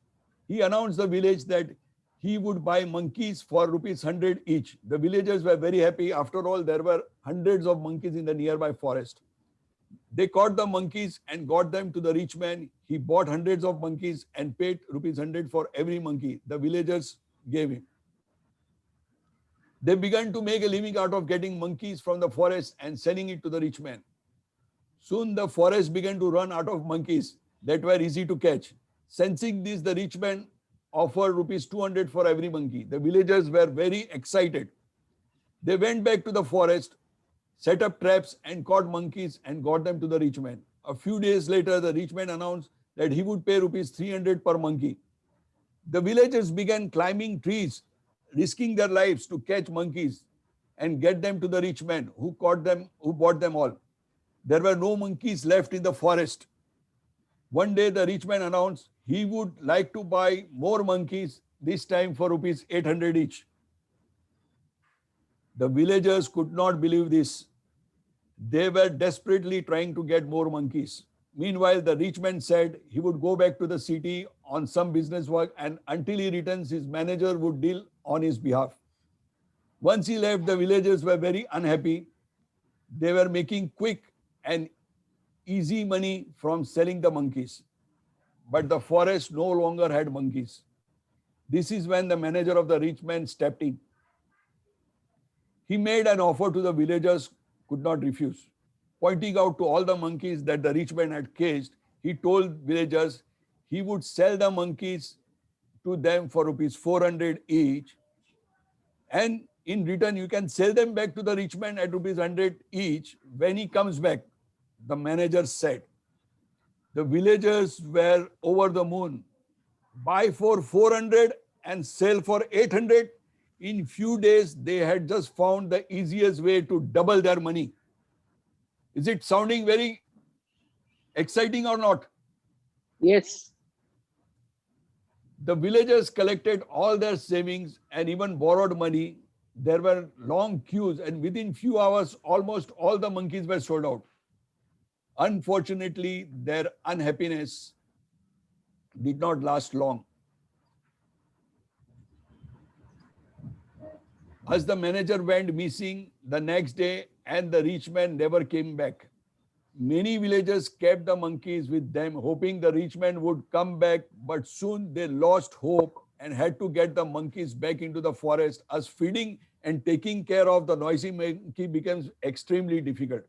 He announced the village that he would buy monkeys for rupees 100 each. The villagers were very happy. After all, there were hundreds of monkeys in the nearby forest. They caught the monkeys and got them to the rich man. He bought hundreds of monkeys and paid rupees 100 for every monkey the villagers gave him. They began to make a living out of getting monkeys from the forest and selling it to the rich man. Soon the forest began to run out of monkeys that were easy to catch. Sensing this, the rich man offered rupees 200 for every monkey. The villagers were very excited. They went back to the forest, set up traps, and caught monkeys and got them to the rich man. A few days later, the rich man announced that he would pay rupees 300 per monkey. The villagers began climbing trees, risking their lives to catch monkeys and get them to the rich man who bought them all. There were no monkeys left in the forest. One day, the rich man announced he would like to buy more monkeys, this time for rupees 800 each. The villagers could not believe this. They were desperately trying to get more monkeys. Meanwhile, the rich man said he would go back to the city on some business work, and until he returns, his manager would deal on his behalf. Once he left, the villagers were very unhappy. They were making quick and easy money from selling the monkeys. But the forest no longer had monkeys. This is when the manager of the rich man stepped in. He made an offer to the villagers, could not refuse. Pointing out to all the monkeys that the rich man had caged, he told villagers he would sell the monkeys to them for rupees 400 each. And in return, you can sell them back to the rich man at rupees 100 each when he comes back, the manager said. The villagers were over the moon. Buy for 400 and sell for 800. In few days, they had just found the easiest way to double their money. Is it sounding very exciting or not? Yes. The villagers collected all their savings and even borrowed money. There were long queues, and within few hours, almost all the monkeys were sold out. Unfortunately, their unhappiness did not last long. As the manager went missing the next day and the rich man never came back, many villagers kept the monkeys with them, hoping the rich man would come back, but soon they lost hope and had to get the monkeys back into the forest, as feeding and taking care of the noisy monkey becomes extremely difficult.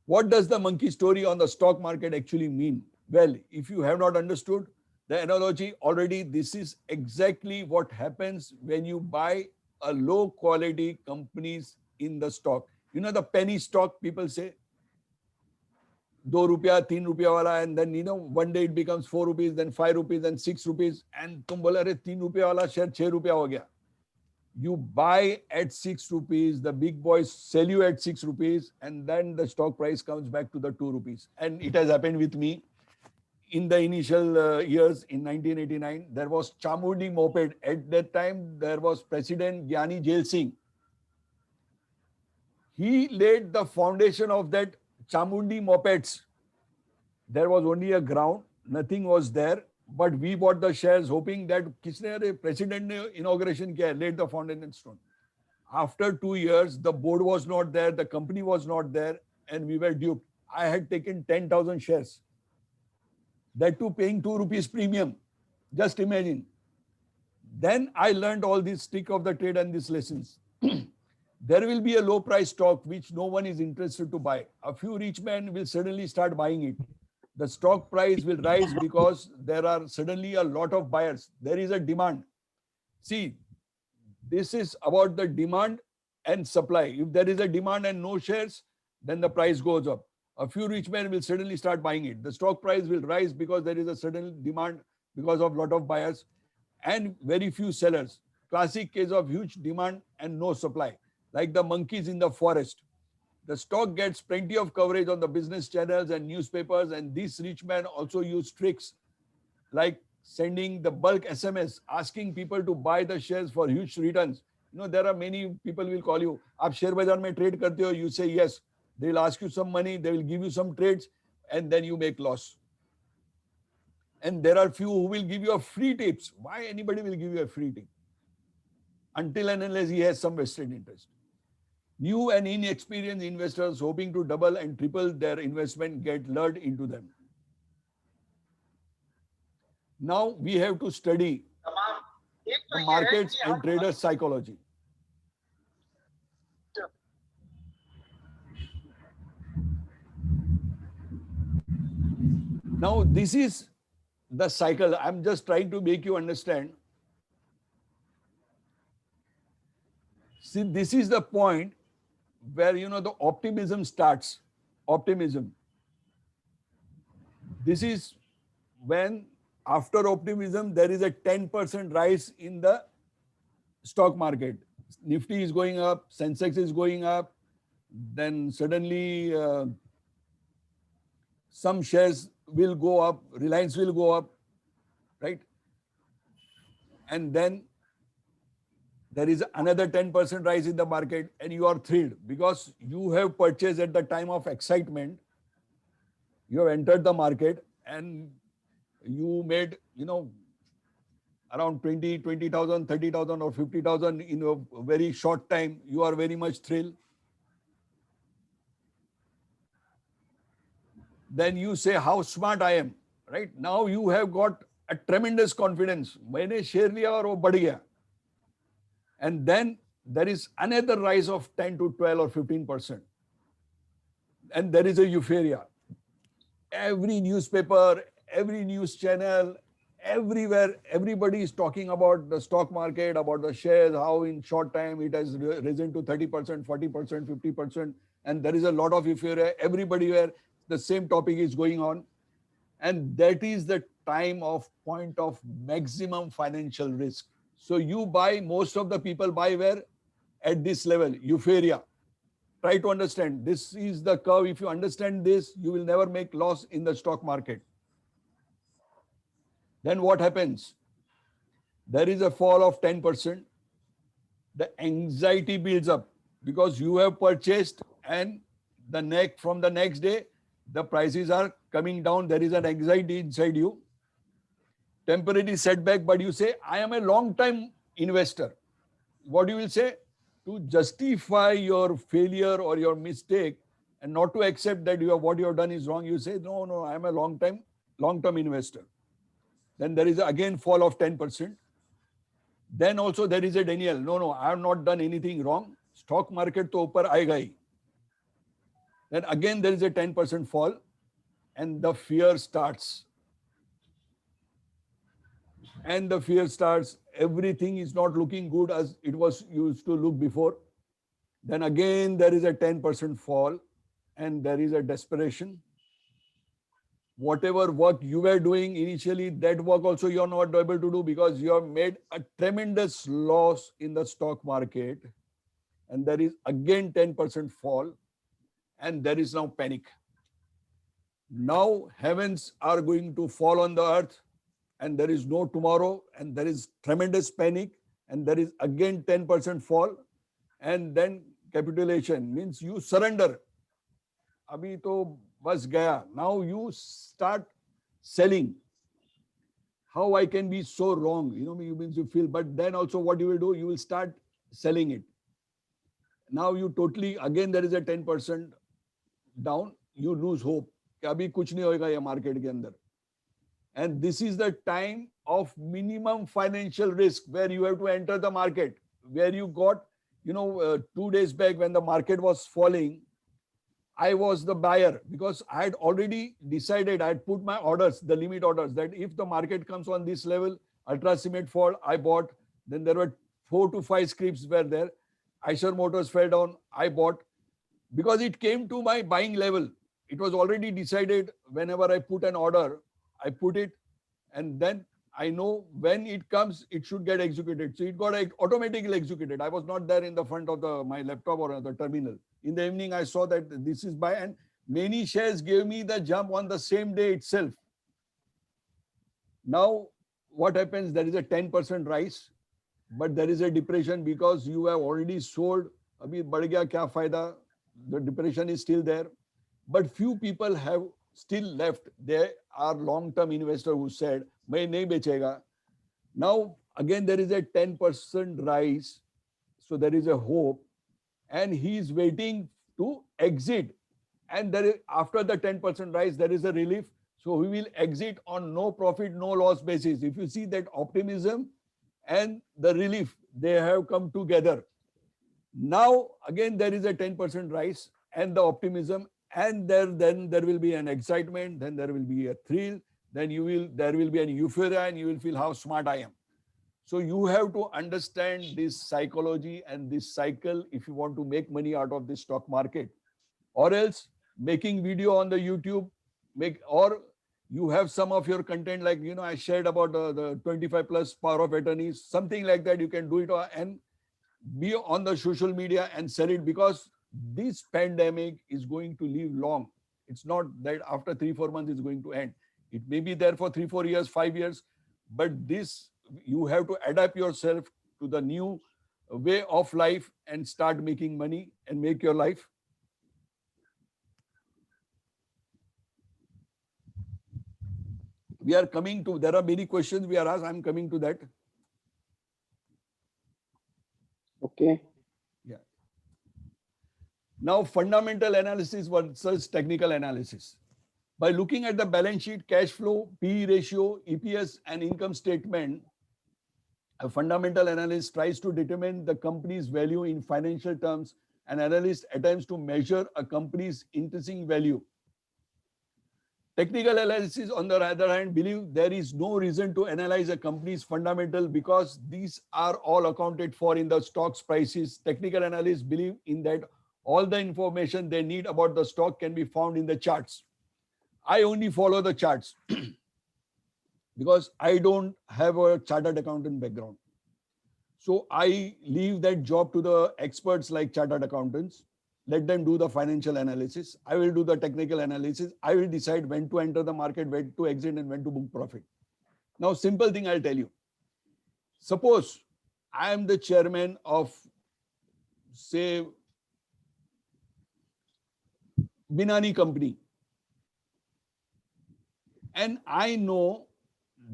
What does the monkey story on the stock market actually mean? Well, if you have not understood the analogy already, this is exactly what happens when you buy a low quality companies in the stock. You know the penny stock, people say, ₹2, ₹3 wala, and then one day it becomes ₹4, then ₹5, then ₹6, and tum bola re ₹3 wala share ₹6 ho gaya. You buy at ₹6, the big boys sell you at ₹6, and then the stock price comes back to the ₹2. And it has happened with me. In the initial years in 1989, there was Chamundi Moped. At that time, there was President Gyani Jail Singh. He laid the foundation of that Chamundi Mopeds. There was only a ground, nothing was there, but we bought the shares hoping that kisne president ne inauguration kiya, laid the foundation stone. After 2 years, the board was not there, the company was not there, and we were duped. I had taken 10,000 shares. That too paying ₹2 premium. Just imagine. Then I learned all this trick of the trade and these lessons. There will be a low price stock which no one is interested to buy. A few rich men will suddenly start buying it. The stock price will rise because there are suddenly a lot of buyers. There is a demand. See, this is about the demand and supply. If there is a demand and no shares, then the price goes up. A few rich men will suddenly start buying it. The stock price will rise because there is a sudden demand because of lot of buyers and very few sellers. Classic case of huge demand and no supply, like the monkeys in the forest. The stock gets plenty of coverage on the business channels and newspapers, and these rich men also use tricks like sending the bulk SMS, asking people to buy the shares for huge returns. There are many people will call you, "Aap share bazaar mein trade karte ho?" You say yes. They will ask you some money, they will give you some trades, and then you make loss. And there are few who will give you a free tips. Why anybody will give you a free tip? Until and unless he has some vested interest. New and inexperienced investors hoping to double and triple their investment get lured into them. Now we have to study the markets and traders' psychology. Now this is the cycle. I'm just trying to make you understand. See, this is the point where the optimism starts. Optimism. This is when after optimism there is a 10% rise in the stock market. Nifty is going up, Sensex is going up, then suddenly some shares will go up, Reliance will go up, right? And then there is another 10% rise in the market and you are thrilled because you have purchased at the time of excitement. You have entered the market and you made, around 20,000, 30,000 or 50,000 in a very short time. You are very much thrilled. Then you say how smart I am, right? Now you have got a tremendous confidence. मैंने share लिया और वो बढ़ गया. And then there is another rise of 10 to 12 or 15%. And there is a euphoria. Every newspaper, every news channel, everywhere, everybody is talking about the stock market, about the shares, how in short time it has risen to 30%, 40%, 50%. And there is a lot of euphoria. Everybody where the same topic is going on. And that is the time of point of maximum financial risk. So you buy, most of the people buy where? At this level, euphoria. Try to understand. This is the curve. If you understand this, you will never make loss in the stock market. Then what happens? There is a fall of 10%. The anxiety builds up because you have purchased and from the next day, the prices are coming down. There is an anxiety inside you. Temporary setback, but you say, I am a long-time investor. What you will say? To justify your failure or your mistake and not to accept that what you have done is wrong, you say, no, I am a long-term investor. Then there is again fall of 10%. Then also there is a denial. No, I have not done anything wrong. Stock market to upar aayega hi. Then again there is a 10% fall and the fear starts. And the fear starts. Everything is not looking good as it was used to look before. Then again, there is a 10% fall and there is a desperation. Whatever work you were doing initially, that work also you're not able to do because you have made a tremendous loss in the stock market. And there is again 10% fall and there is now panic. Now heavens are going to fall on the earth and there is no tomorrow and there is tremendous panic and there is again 10% fall and then capitulation means you surrender. Abhi to bas gaya. Now you start selling. How I can be so wrong? You means you feel, but then also what you will do, you will start selling it. Now you totally, again there is a 10% down, you lose hope. कि अभी कुछ नहीं होएगा ये market के अंदर. And this is the time of minimum financial risk where you have to enter the market, where you got, 2 days back when the market was falling, I was the buyer because I had already decided, I had put my orders, the limit orders, that if the market comes on this level, Ultra Cement fall, I bought. Then there were 4 to 5 scripts were there. Eicher Motors fell down, I bought. Because it came to my buying level. It was already decided whenever I put an order, I put it and then I know when it comes, it should get executed. So it got automatically executed. I was not there in the front of my laptop or the terminal. In the evening, I saw that this is buy and many shares gave me the jump on the same day itself. Now, what happens? There is a 10% rise, but there is a depression because you have already sold. Abhi badh gaya, kya fayda? The depression is still there. But few people have still left. There are long-term investors who said, "Main nahi bechega." Now, again, there is a 10% rise. So there is a hope. And he is waiting to exit. And there is, after the 10% rise, there is a relief. So we will exit on no profit, no loss basis. If you see that optimism and the relief, they have come together. Now, again, there is a 10% rise and the optimism, and then there will be an excitement, then there will be a thrill, then there will be an euphoria and you will feel how smart I am. So you have to understand this psychology and this cycle if you want to make money out of the stock market. Or else making video on the YouTube, or you have some of your content like, I shared about the 25 plus power of attorneys, something like that. You can do it and be on the social media and sell it because this pandemic is going to live long. It's not that after 3-4 months it's going to end. It may be there for 3-4 years, 5 years, but this, you have to adapt yourself to the new way of life and start making money and make your life. We are coming to, there are many questions we are asked. I'm coming to that. Okay. Yeah. Now, fundamental analysis versus technical analysis. By looking at the balance sheet, cash flow, PE ratio, EPS, and income statement, a fundamental analyst tries to determine the company's value in financial terms. An analyst attempts to measure a company's intrinsic value. Technical analysis, on the other hand, believe there is no reason to analyze a company's fundamental because these are all accounted for in the stock's prices. Technical analysts believe in that all the information they need about the stock can be found in the charts. I only follow the charts because I don't have a chartered accountant background. So I leave that job to the experts like chartered accountants. Let them do the financial analysis. I will do the technical analysis. I will decide when to enter the market, when to exit, and when to book profit. Now, simple thing I'll tell you. Suppose I am the chairman of, say, Binani company. And I know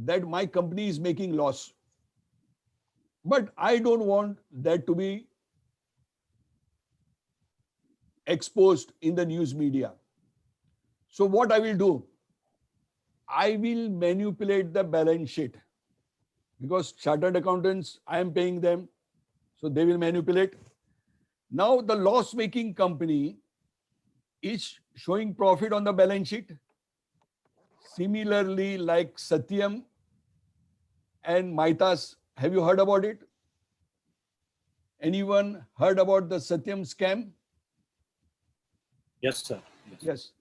that my company is making loss. But I don't want that to be exposed in the news media. So what I will do, I will manipulate the balance sheet because chartered accountants, I am paying them, so they will manipulate. Now the loss-making company is showing profit on the balance sheet. Similarly, like Satyam and Maitas, have you heard about it? Anyone heard about the Satyam scam? Yes, sir. Yes. Yes.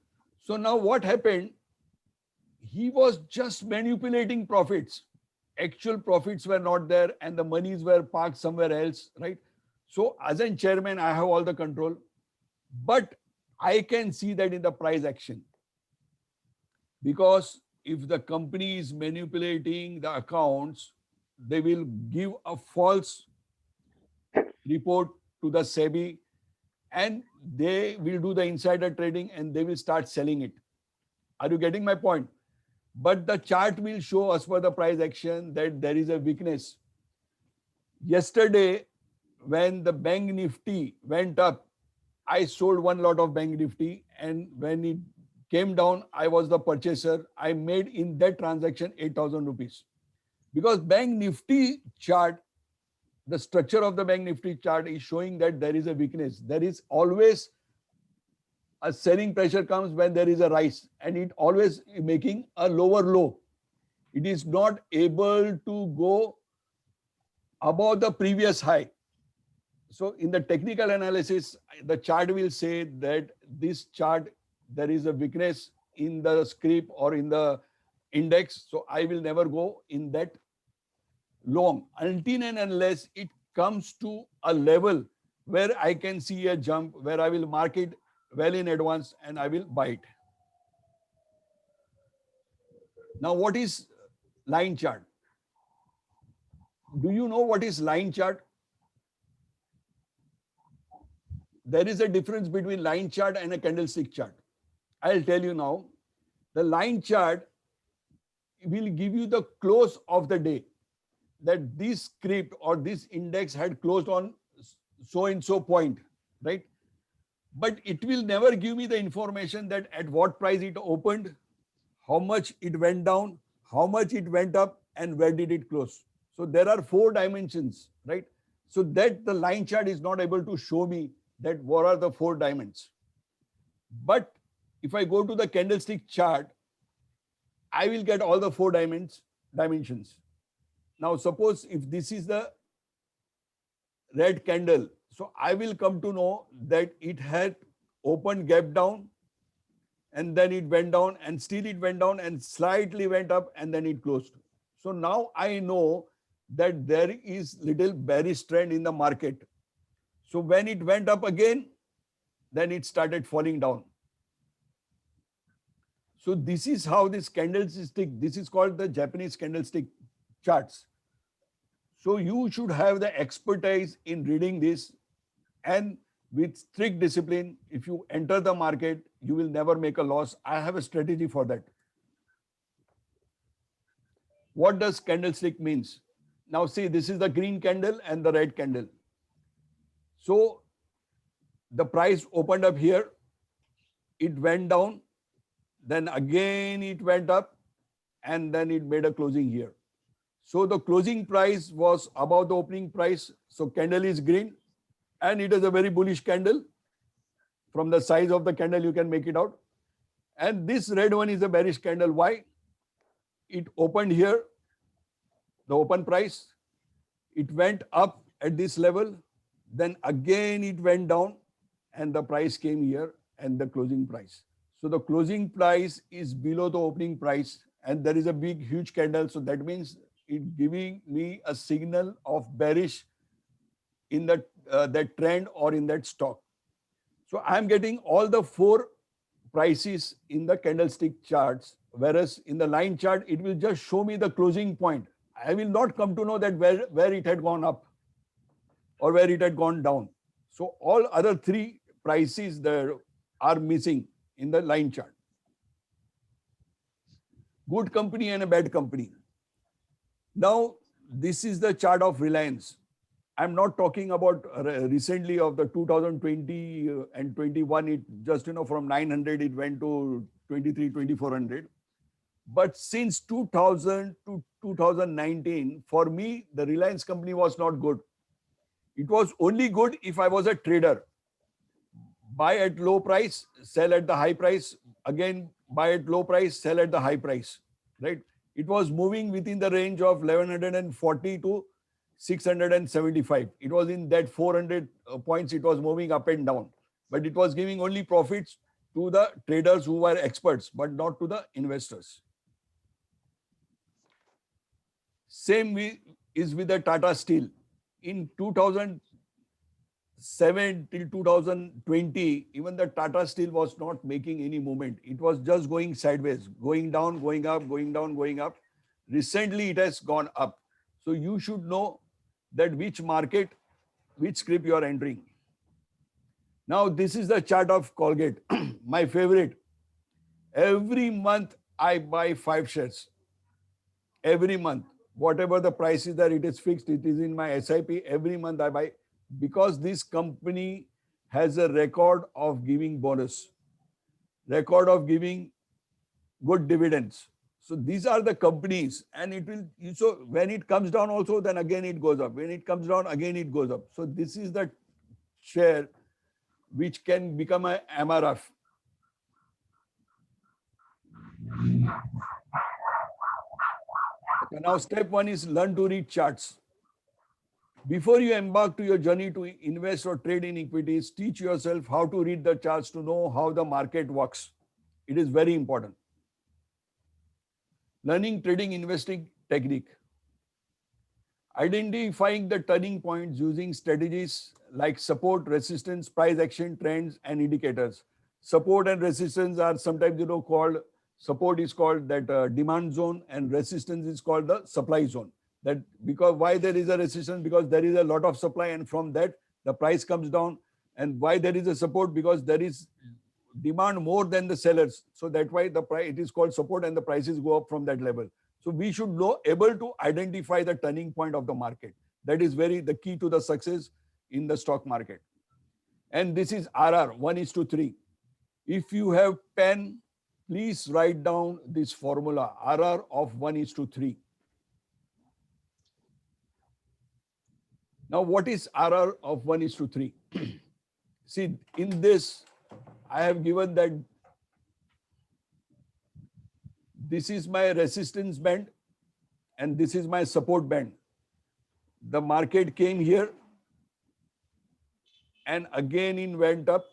So now what happened? He was just manipulating profits. Actual profits were not there and the monies were parked somewhere else, right? So as a chairman, I have all the control, but I can see that in the price action. Because if the company is manipulating the accounts, they will give a false report to the SEBI and they will do the insider trading and they will start selling it. Are you getting my point? But the chart will show as per the price action that there is a weakness. Yesterday, when the Bank Nifty went up, I sold one lot of Bank Nifty, and when it came down, I was the purchaser. I made in that transaction 8,000 rupees. Because Bank Nifty chart, the structure of the Bank Nifty chart is showing that there is a weakness. There is always a selling pressure comes when there is a rise, and it always making a lower low. It is not able to go above the previous high. So in the technical analysis, the chart will say that this chart, there is a weakness in the script or in the index. So I will never go in that long until and unless it comes to a level where I can see a jump, where I will mark it well in advance and I will buy it. Now, what is line chart? Do you know what is line chart? There is a difference between line chart and a candlestick chart. I'll tell you now. The line chart will give you the close of the day, that this script or this index had closed on so and so point, right? But it will never give me the information that at what price it opened, how much it went down, how much it went up, and where did it close. So there are 4 dimensions, right? So that the line chart is not able to show me that what are the 4 dimensions. But if I go to the candlestick chart, I will get all the 4 dimensions. Now suppose if this is the red candle, so I will come to know that it had opened gap down and then it went down and still it went down and slightly went up and then it closed. So now I know that there is little bearish trend in the market. So when it went up again, then it started falling down. So this is how this candlestick, this is called the Japanese candlestick charts. So you should have the expertise in reading this, and with strict discipline, if you enter the market, you will never make a loss. I have a strategy for that. What does candlestick means? Now see, this is the green candle and the red candle. So the price opened up here, it went down, then again it went up, and then it made a closing here. So the closing price was above the opening price. So candle is green and it is a very bullish candle. From the size of the candle, you can make it out. And this red one is a bearish candle. Why? It opened here, the open price. It went up at this level. Then again it went down and the price came here and the closing price. So the closing price is below the opening price and there is a big, huge candle. So that means it giving me a signal of bearish in that trend or in that stock. So I'm getting all the 4 prices in the candlestick charts, whereas in the line chart, it will just show me the closing point. I will not come to know that where it had gone up or where it had gone down. So all other 3 prices there are missing in the line chart. Good company and a bad company. Now, this is the chart of Reliance. I'm not talking about recently of the 2020 and 21. It just, from 900, it went to 2400. But since 2000 to 2019, for me, the Reliance company was not good. It was only good if I was a trader. Buy at low price, sell at the high price. Again, buy at low price, sell at the high price, right? It was moving within the range of 1140 to 675. It was in that 400 points, it was moving up and down, but it was giving only profits to the traders who were experts, but not to the investors. Same is with the Tata Steel. In 2007 till 2020, even the Tata Steel was not making any movement. It was just going sideways, going down, going up, going down, going up. Recently, it has gone up. So you should know that which market, which script you are entering. Now, this is the chart of Colgate, my favorite. Every month, I buy 5 shares. Every month, whatever the price is there, it is fixed. It is in my SIP. Every month I buy, because this company has a record of giving bonus, record of giving good dividends. So these are the companies, and it will, so when it comes down also, then again it goes up. When it comes down, again it goes up. So this is the share which can become a MRF. Okay, now step 1 is learn to read charts. Before you embark to your journey to invest or trade in equities, teach yourself how to read the charts to know how the market works. It is very important. Learning trading investing technique. Identifying the turning points using strategies like support, resistance, price action, trends, and indicators. Support and resistance are sometimes called, support is called that demand zone, and resistance is called the supply zone. That because why there is a resistance, because there is a lot of supply, and from that the price comes down. And why there is a support, because there is demand more than the sellers. So that's why the price, it is called support, and the prices go up from that level. So we should know, able to identify the turning point of the market. That is the key to the success in the stock market. And this is RR 1:3. If you have pen, please write down this formula, RR of 1:3. Now, what is RR of 1:3? See, in this, I have given that this is my resistance band and this is my support band. The market came here and again it went up.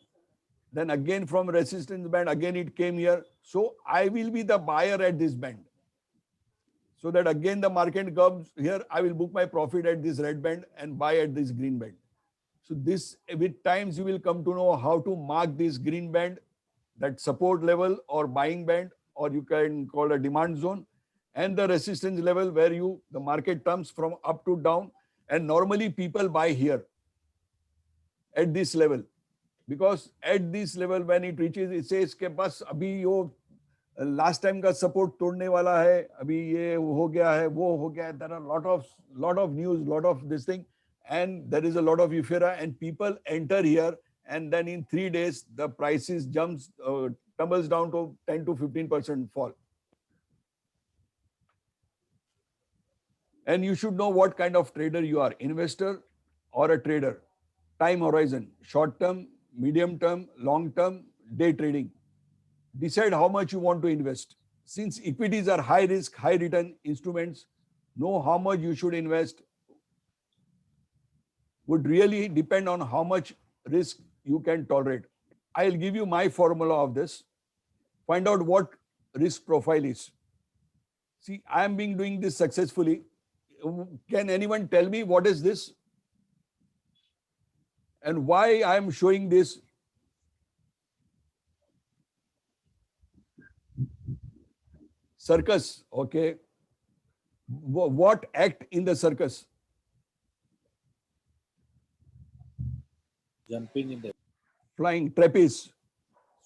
Then again from resistance band, again it came here. So I will be the buyer at this band. So that again the market comes here, I will book my profit at this red band and buy at this green band. So this, with times you will come to know how to mark this green band, that support level or buying band, or you can call a demand zone, and the resistance level where the market comes from up to down. And normally people buy here at this level, because at this level when it reaches, it says ke bas abhi yo last time का support तोड़ने वाला है, अभी ये हो गया है, वो हो गया है. There are lot of news, lot of this thing, and there is a lot of euphoria, and people enter here, and then in 3 days the prices tumbles down to 10 to 15% fall. And you should know what kind of trader you are, investor or a trader. Time horizon, short term, medium term, long term, day trading. Decide how much you want to invest. Since equities are high risk, high return instruments, know how much you should invest. Would really depend on how much risk you can tolerate. I'll give you my formula of this. Find out what risk profile is. See, I am doing this successfully. Can anyone tell me what is this? And why I am showing this? Circus, okay. What act in the circus? Jumping in the Flying, trapeze,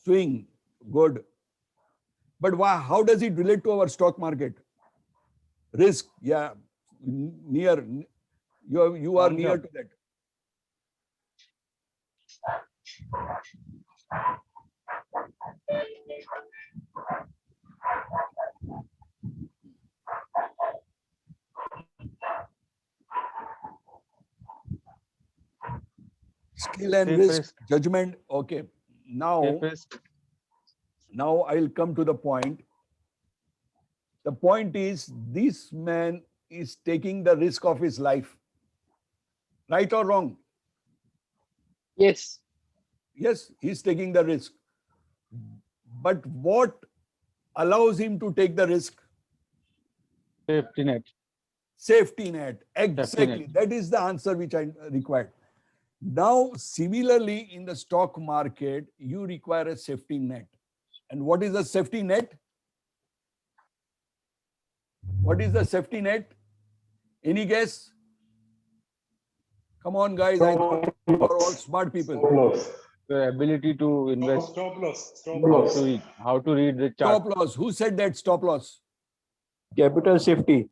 swing, good. But why? How does it relate to our stock market? Risk, yeah, near. You are near to that. Skill and risk, judgment. Okay. Now I'll come to the point. The point is, this man is taking the risk of his life. Right or wrong? Yes. Yes, he's taking the risk. But what allows him to take the risk? Safety net. Safety net. Exactly. net. That is the answer which I required. Now, similarly, in the stock market, you require a safety net. And what is the safety net? What is the safety net? Any guess? Come on, guys. I thought you are all smart people. Stop loss. The ability to invest. Stop loss. Stop How loss. to read. How to read the chart. Stop loss. Who said that stop loss? Capital safety.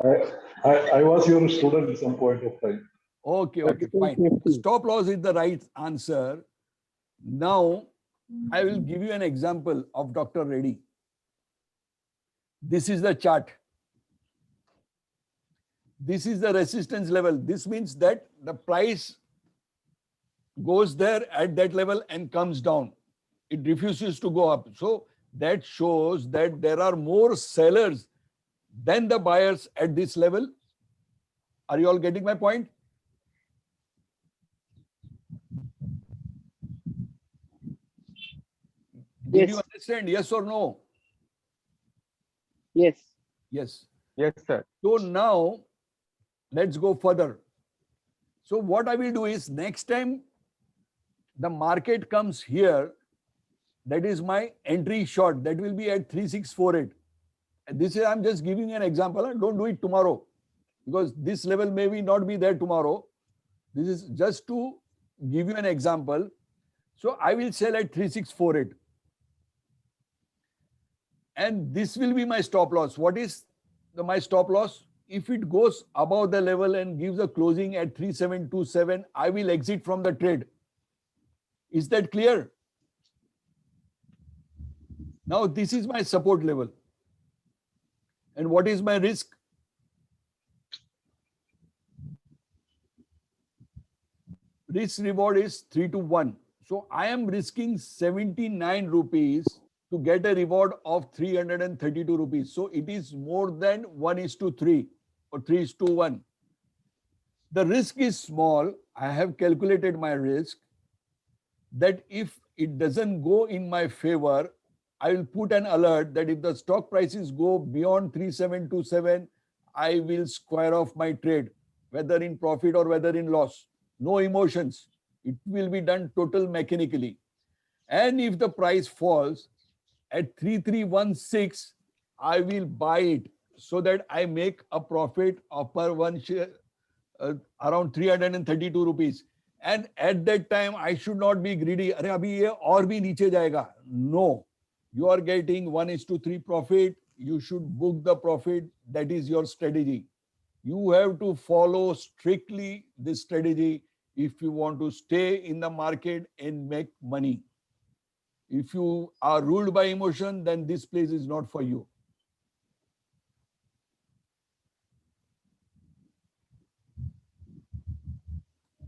I was your student at some point of time. Okay, fine. Stop loss is the right answer. Now, I will give you an example of Dr. Reddy. This is the chart. This is the resistance level. This means that the price goes there at that level and comes down. It refuses to go up. So that shows that there are more sellers than the buyers at this level. Are you all getting my point? Did Yes. you understand? Yes or no? Yes. Yes. Yes, sir. So now let's go further. So what I will do is next time the market comes here, that is my entry short, that will be at 3648. And this is, I'm just giving you an example. Don't do it tomorrow because this level maybe not be there tomorrow. This is just to give you an example. So I will sell at 3648. And this will be my stop loss. What is my stop loss? If it goes above the level and gives a closing at 3727, I will exit from the trade. Is that clear? Now this is my support level. And what is my risk? Risk reward is 3-1. So I am risking 79 rupees to get a reward of 332 rupees. So it is more than 1:3 or 3:1. The risk is small. I have calculated my risk that if it doesn't go in my favor, I will put an alert that if the stock prices go beyond 3727, I will square off my trade, whether in profit or whether in loss. No emotions. It will be done total mechanically. And if the price falls at 3316, I will buy it so that I make a profit of per one share around 332 rupees. And at that time, I should not be greedy. अरे अभी ये और भी नीचे जाएगा. No, you are getting 1:3 profit. You should book the profit. That is your strategy. You have to follow strictly this strategy if you want to stay in the market and make money. If you are ruled by emotion, then this place is not for you.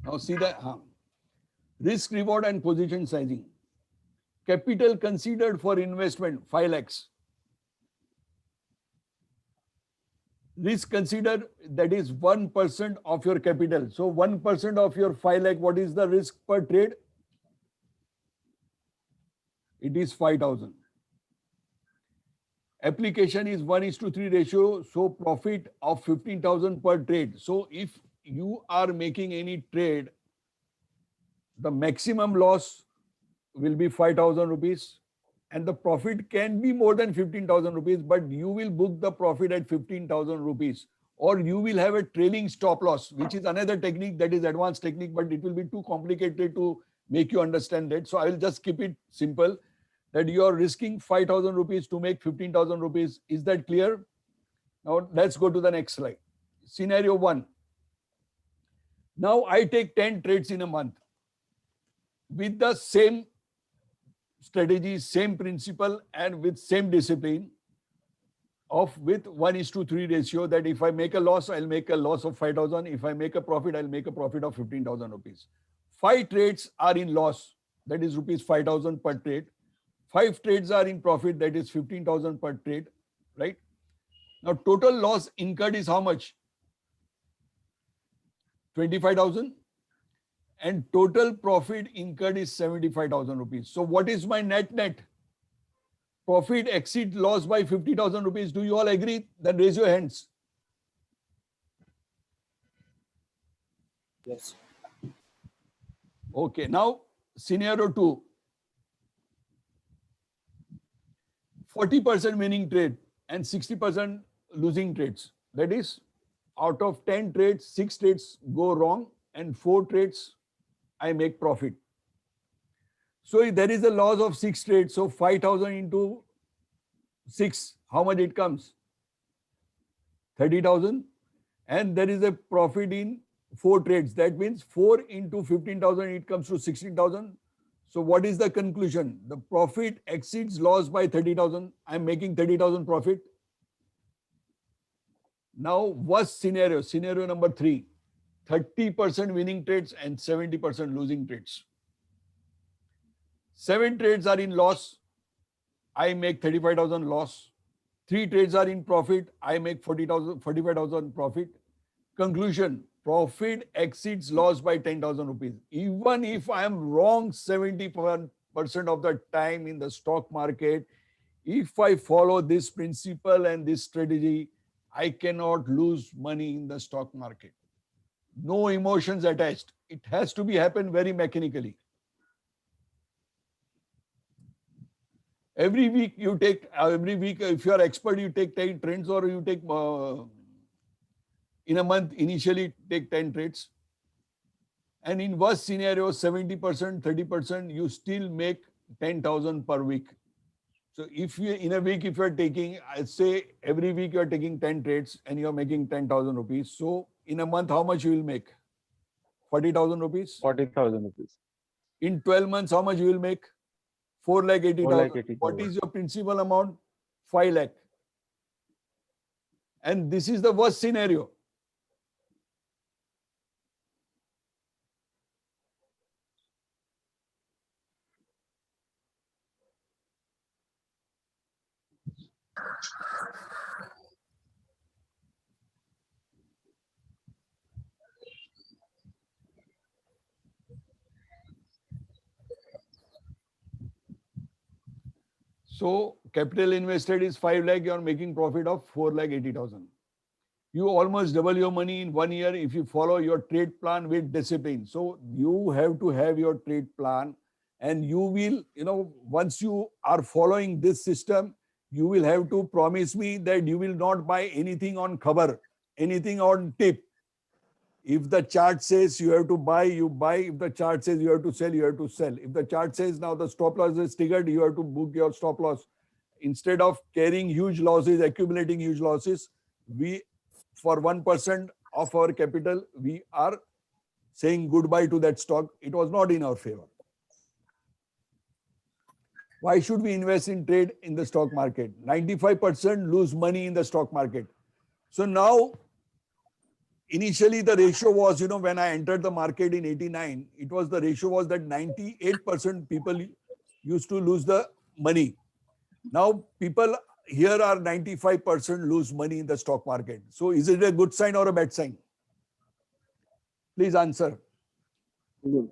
Now see that risk reward and position sizing. Capital considered for investment 5 lakhs. Risk considered, that is 1% of your capital. So 1% of your 5 lakh, what is the risk per trade? It is 5,000. Application is 1:3 ratio. So profit of 15,000 per trade. So if you are making any trade, the maximum loss will be 5,000 rupees and the profit can be more than 15,000 rupees, but you will book the profit at 15,000 rupees, or you will have a trailing stop loss, which is another technique, that is advanced technique, but it will be too complicated to make you understand that. So I will just keep it simple, that you are risking 5,000 rupees to make 15,000 rupees. Is that clear? Now let's go to the next slide. Scenario 1. Now I take 10 trades in a month with the same strategy, same principle, and with same discipline of with 1:3 ratio, that if I make a loss, I'll make a loss of 5,000. If I make a profit, I'll make a profit of 15,000 rupees. 5 trades are in loss, that is rupees 5,000 per trade. 5 trades are in profit, that is 15,000 per trade, right? Now total loss incurred is how much? 25,000. and total profit incurred is 75,000 rupees. So what is my net? Profit exceed loss by 50,000 rupees. Do you all agree? Then raise your hands. Yes. Okay, now scenario 2. 40% winning trade and 60% losing trades. That is, out of 10 trades, 6 trades go wrong and 4 trades I make profit. So if there is a loss of 6 trades, so 5,000 into 6, how much it comes? 30,000. And there is a profit in 4 trades. That means 4 into 15,000, it comes to 16,000. So what is the conclusion? The profit exceeds loss by 30,000. I'm making 30,000 profit. Now, worst scenario, scenario number 3, 30% winning trades and 70% losing trades. 7 trades are in loss. I make 35,000 loss. 3 trades are in profit. I make 45,000 profit. Conclusion, profit exceeds loss by 10,000 rupees. Even if I am wrong 71% of the time in the stock market, if I follow this principle and this strategy, I cannot lose money in the stock market. No emotions attached. It has to be happen very mechanically. Every week you take, if you are expert, you take 10 trends, or you take, in a month, initially take 10 trades. And in worst scenario, 70%, 30%, you still make 10,000 per week. So if you, in a week, if you are taking, I say every week you are taking 10 trades and you are making 10,000 rupees. So in a month, how much you will make? 40,000 rupees. 40,000 rupees. In 12 months, how much you will make? 4,80,000. 4,80,000. What is your principal amount? 5 lakh. And this is the worst scenario. So capital invested is 5 lakh, you are making profit of 4,80,000. You almost double your money in 1 year if you follow your trade plan with discipline. So you have to have your trade plan, and you will, once you are following this system, you will have to promise me that you will not buy anything on cover, anything on tip. If the chart says you have to buy, you buy. If the chart says you have to sell, you have to sell. If the chart says now the stop loss is triggered, you have to book your stop loss. Instead of carrying huge losses, accumulating huge losses, we, for 1% of our capital, we are saying goodbye to that stock. It was not in our favor. Why should we invest in trade in the stock market? 95% lose money in the stock market. So now, initially the ratio was, when I entered the market in 89, the ratio was that 98% people used to lose the money. Now people here are 95% lose money in the stock market. So is it a good sign or a bad sign? Please answer. Good.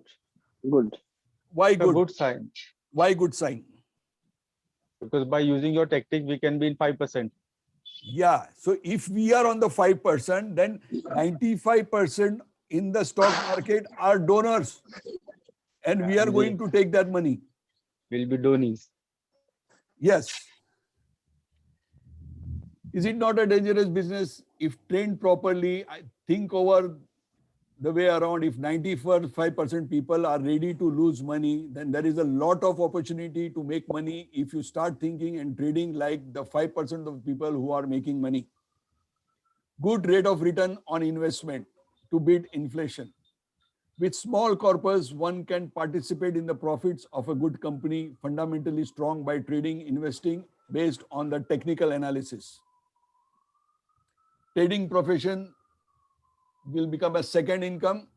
Good. Why It's a good? good sign, Why good sign? because by using your tactic, we can be in 5%. Yeah. So if we are on the 5%, then 95% in the stock market are donors. And we are going to take that money. Will be donies. Yes. Is it not a dangerous business? If trained properly, I think over the way around, if 95% people are ready to lose money, then there is a lot of opportunity to make money if you start thinking and trading like the 5% of people who are making money. Good rate of return on investment to beat inflation. With small corpus, one can participate in the profits of a good company, fundamentally strong by trading, investing based on the technical analysis. Trading profession will become a second income,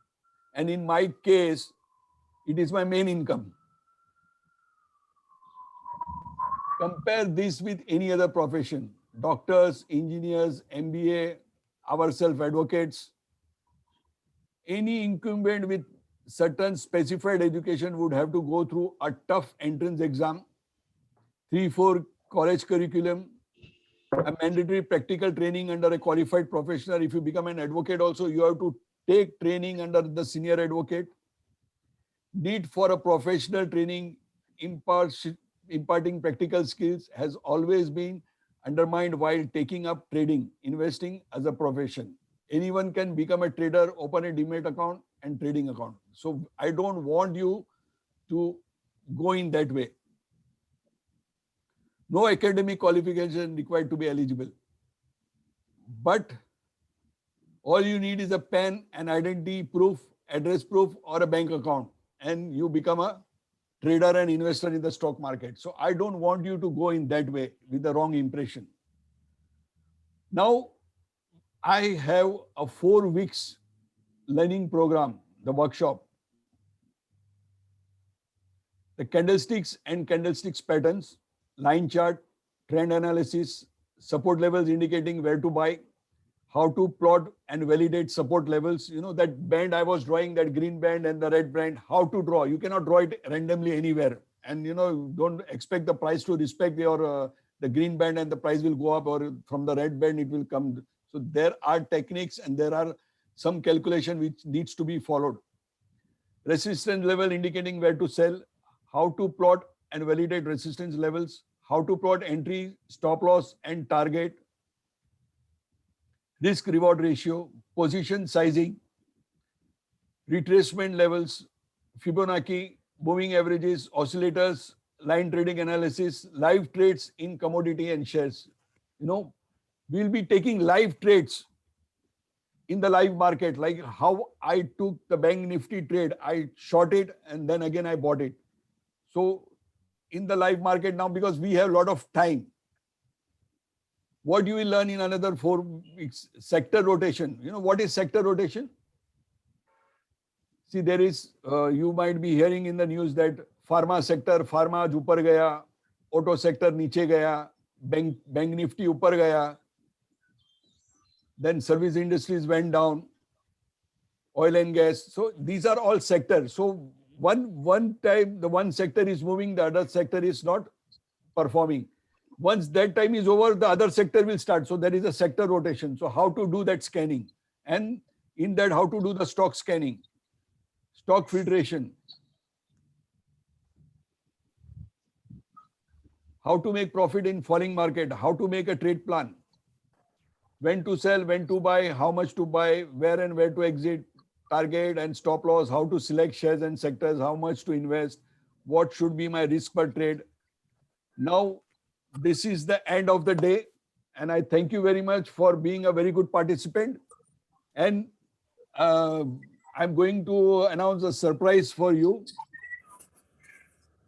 and in my case, it is my main income. Compare this with any other profession: doctors, engineers, MBA, ourselves advocates. Any incumbent with certain specified education would have to go through a tough entrance exam, 3-4 college curriculum, a mandatory practical training under a qualified professional. If you become an advocate also, you have to take training under the senior advocate. Need for a professional training imparting practical skills has always been undermined while taking up trading, investing as a profession. Anyone can become a trader, open a demat account and trading account. So I don't want you to go in that way. No academic qualification required to be eligible. But all you need is a PAN, an identity proof, address proof, or a bank account, and you become a trader and investor in the stock market. So I don't want you to go in that way with the wrong impression. Now, I have a 4 weeks learning program, the workshop. The candlesticks and candlesticks patterns, line chart, trend analysis, support levels indicating where to buy, how to plot and validate support levels. You know, that band I was drawing, that green band and the red band, how to draw. You cannot draw it randomly anywhere. And, you know, don't expect the price to respect your the green band and the price will go up, or from the red band it will come. So there are techniques and there are some calculation which needs to be followed. Resistance level indicating where to sell, how to plot and validate resistance levels, how to plot entry, stop loss and target, risk reward ratio, position sizing, retracement levels, Fibonacci, moving averages, oscillators, line trading analysis, live trades in commodity and shares. You know, we'll be taking live trades in the live market, like how I took the Bank Nifty trade, I short it and then again I bought it. So in the live market now, because we have a lot of time, what you will learn in another 4 weeks, sector rotation. You know what is sector rotation? See, there is, you might be hearing in the news that pharma sector, pharma upar gaya, auto sector niche gaya, bank Nifty upar gaya, then service industries went down, oil and gas. So these are all sectors. So one time the one sector is moving, the other sector is not performing. Once that time is over, the other sector will start. So there is a sector rotation. So how to do that scanning, and in that how to do the stock scanning, stock filtration, how to make profit in falling market, how to make a trade plan, when to sell, when to buy, how much to buy, where and where to exit, target and stop loss, how to select shares and sectors, how much to invest, what should be my risk per trade. Now, this is the end of the day, and I thank you very much for being a very good participant. And I'm going to announce a surprise for you.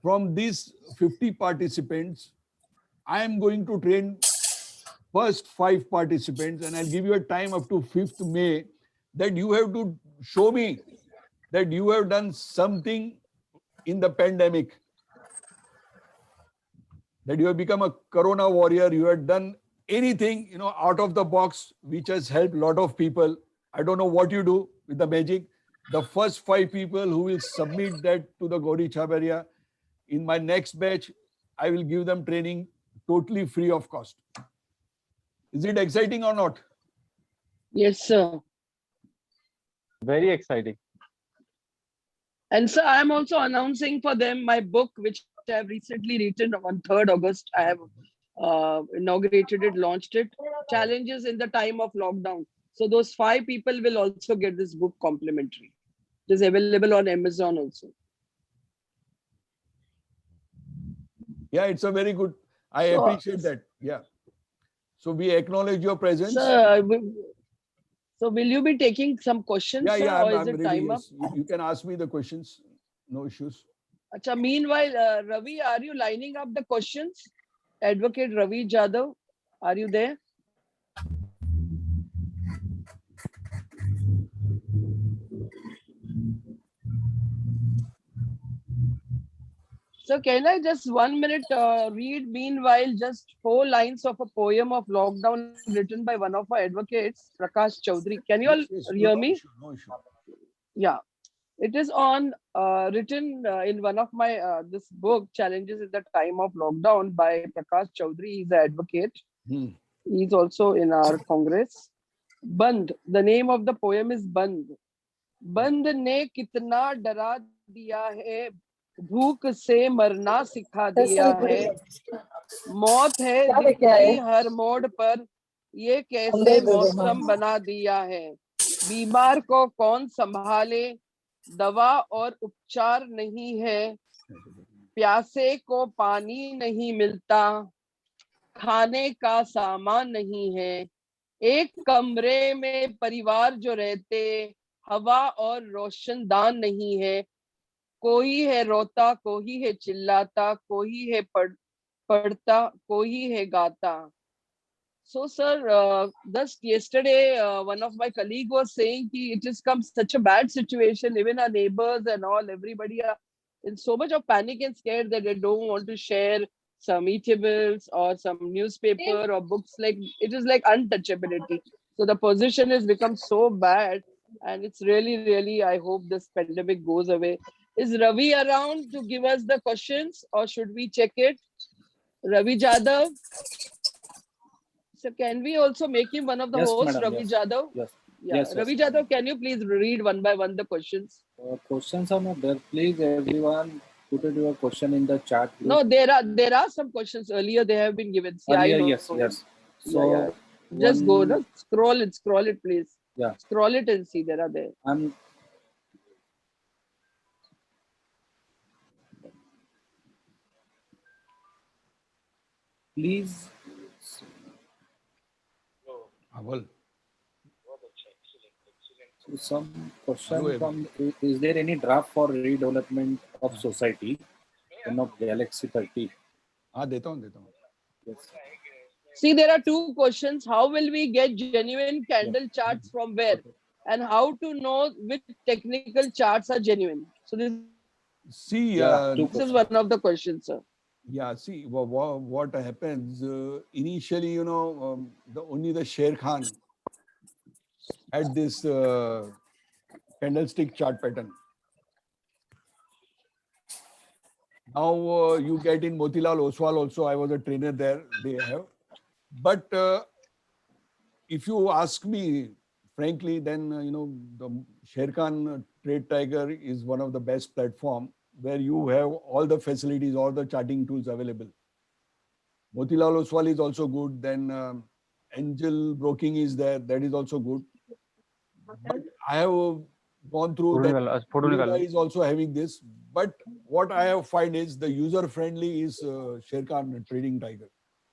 From these 50 participants, I am going to train first 5 participants, and I'll give you a time up to 5th May that you have to show me that you have done something in the pandemic, that you have become a Corona warrior, you have done anything, you know, out of the box, which has helped a lot of people. I don't know what you do with the magic. The first 5 people who will submit that to the Gauri Chabaria, in my next batch, I will give them training totally free of cost. Is it exciting or not? Yes, sir. Very exciting. And sir, I am also announcing for them my book, which I have recently written on 3rd August. I have inaugurated it, launched it, Challenges in the Time of Lockdown. So those 5 people will also get this book complimentary. It is available on Amazon also. Yeah, it's a very good, I appreciate that. Yeah. So we acknowledge your presence. Sir, so will you be taking some questions, Yeah, sir, yeah, or is I'm it ready. time up? Yes. You can ask me the questions. No issues. Acha, meanwhile, Ravi, are you lining up the questions? Advocate Ravi Jadhav, are you there? So can I just 1 minute read meanwhile just 4 lines of a poem of lockdown written by one of our advocates, Prakash Chaudhary. Can you all Yes, hear no me? issue, no issue. Yeah. It is on written in one of my this book, Challenges in the Time of Lockdown by Prakash Chaudhary. He's an advocate. Hmm. He's also in our Congress. Band. The name of the poem is Band. बंद ने कितना डरा दिया है, भूख से मरना सिखा दिया है, मौत है दिखती हर मोड़ पर, ये कैसे मौसम बना दिया है, बीमार को कौन संभाले, दवा और उपचार नहीं है, प्यासे को पानी नहीं मिलता, खाने का सामान नहीं है, एक कमरे में परिवार जो रहते, हवा और रोशनदान नहीं है, कोई है रोता, कोई है चिल्लाता, कोई है पढ़ता, कोई है गाता. So, sir, just yesterday, one of my colleague was saying कि it has come such a bad situation. Even our neighbors and all, everybody are in so much of panic and scared that they don't want to share some eatables or some newspaper or books. Like it is like untouchability. So the position has become so bad, and it's really, really. I hope this pandemic goes away. Is Ravi around to give us the questions, or should we check it? Ravi Jadhav. So can we also make him one of the Yes, hosts, madam. Ravi Yes. Jadhav? Yes. Yeah, Yes, Ravi yes. Jadhav, can you please read one by one the questions? Questions are not there. Please, everyone, put your question in the chat group. No, there are some questions earlier. They have been given. See, I Earlier, know. yes, yes. So, Yeah. Just go, one, no? Scroll it, please. yeah, Scroll it and see. There are there. I'm. Please, Well, so some question Hello, from, is there any draft for redevelopment of society in of Galaxy 30? हाँ देता हूँ. Yes. See, there are two questions. How will we get genuine candle charts from where? And how to know which technical charts are genuine? So this See, Yeah, two is one of the questions, sir. yeah, see, what happens initially, you know, only the Sher Khan had this candlestick chart pattern. Now you get in Motilal Oswal also. I was a trainer there. They have, but if you ask me frankly, then you know the Sher Khan Trade Tiger is one of the best platform where you have all the facilities, all the charting tools available. Motilal Oswal is also good. Then Angel Broking is there. That is also good. But I have gone through that. Yoda is also having this. But what I have find is the user friendly is Sher Khan Trading Tiger.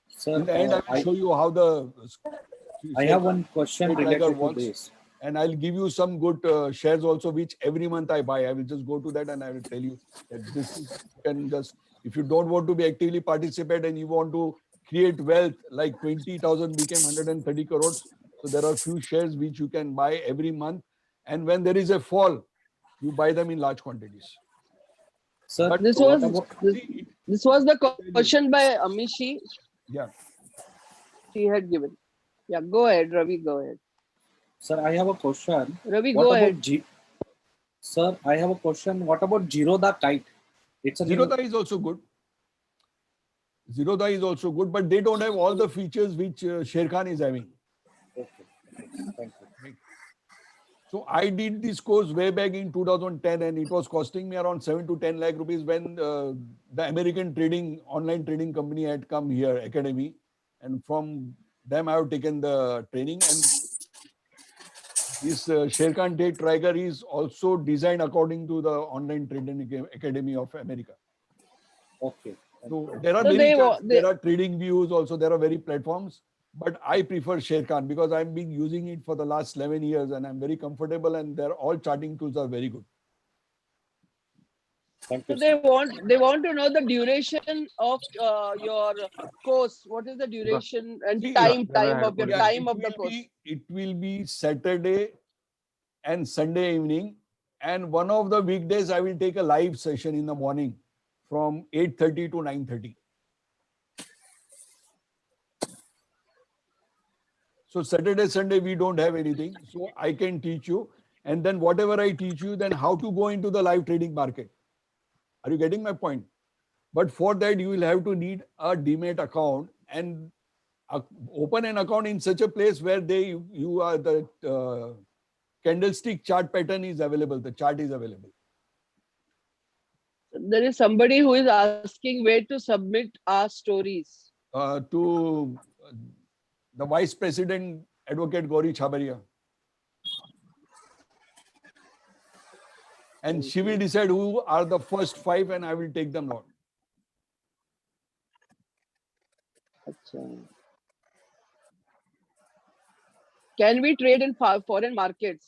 Sir, In the end, I will show you how the I have one question Trade Tiger related to works. this. And I'll give you some good shares also, which every month I buy. I will just go to that and I will tell you that this is, you can just, if you don't want to be actively participate and you want to create wealth, like 20,000 became 130 crores. So there are few shares which you can buy every month. And when there is a fall, you buy them in large quantities. Sir, But This what was about, this was the question by Amishi. yeah, She had given. Yeah, go ahead, Ravi. Go ahead. sir, I have a question. Ravi, What go about ahead. Sir, I have a question. What about Zerodha Kite? It's a new, Zerodha is also good. Zerodha is also good, but they don't have all the features which Sher Khan is having. okay. Thank you. So I did this course way back in 2010 and it was costing me around 7 to 10 lakh rupees when the American online trading company had come here, Academy. And from them I have taken the training, and this Sher Khan Trade Tiger is also designed according to the online trading academy of America. Okay. So there are So many charts, they there are trading views also, there are very platforms, but I prefer Sher Khan because I've been using it for the last 11 years and I'm very comfortable, and they're all charting tools are very good. Thank so you. they want to know the duration of your course. What is the duration and See, time of your Yeah, time of the course? it will be Saturday and Sunday evening, and one of the weekdays I will take a live session in the morning from 8:30 to 9:30. So Saturday, Sunday we don't have anything, so I can teach you. And then whatever I teach you, then how to go into the live trading market. Are you getting my point? But for that, you will have to need a Demat account and open an account in such a place where you are the candlestick chart pattern is available. The chart is available. There is somebody who is asking where to submit our stories. To the Vice President, Advocate Gauri Chhabaria. And she will decide who are the first 5 and I will take them out. Acha. Can we trade in foreign markets?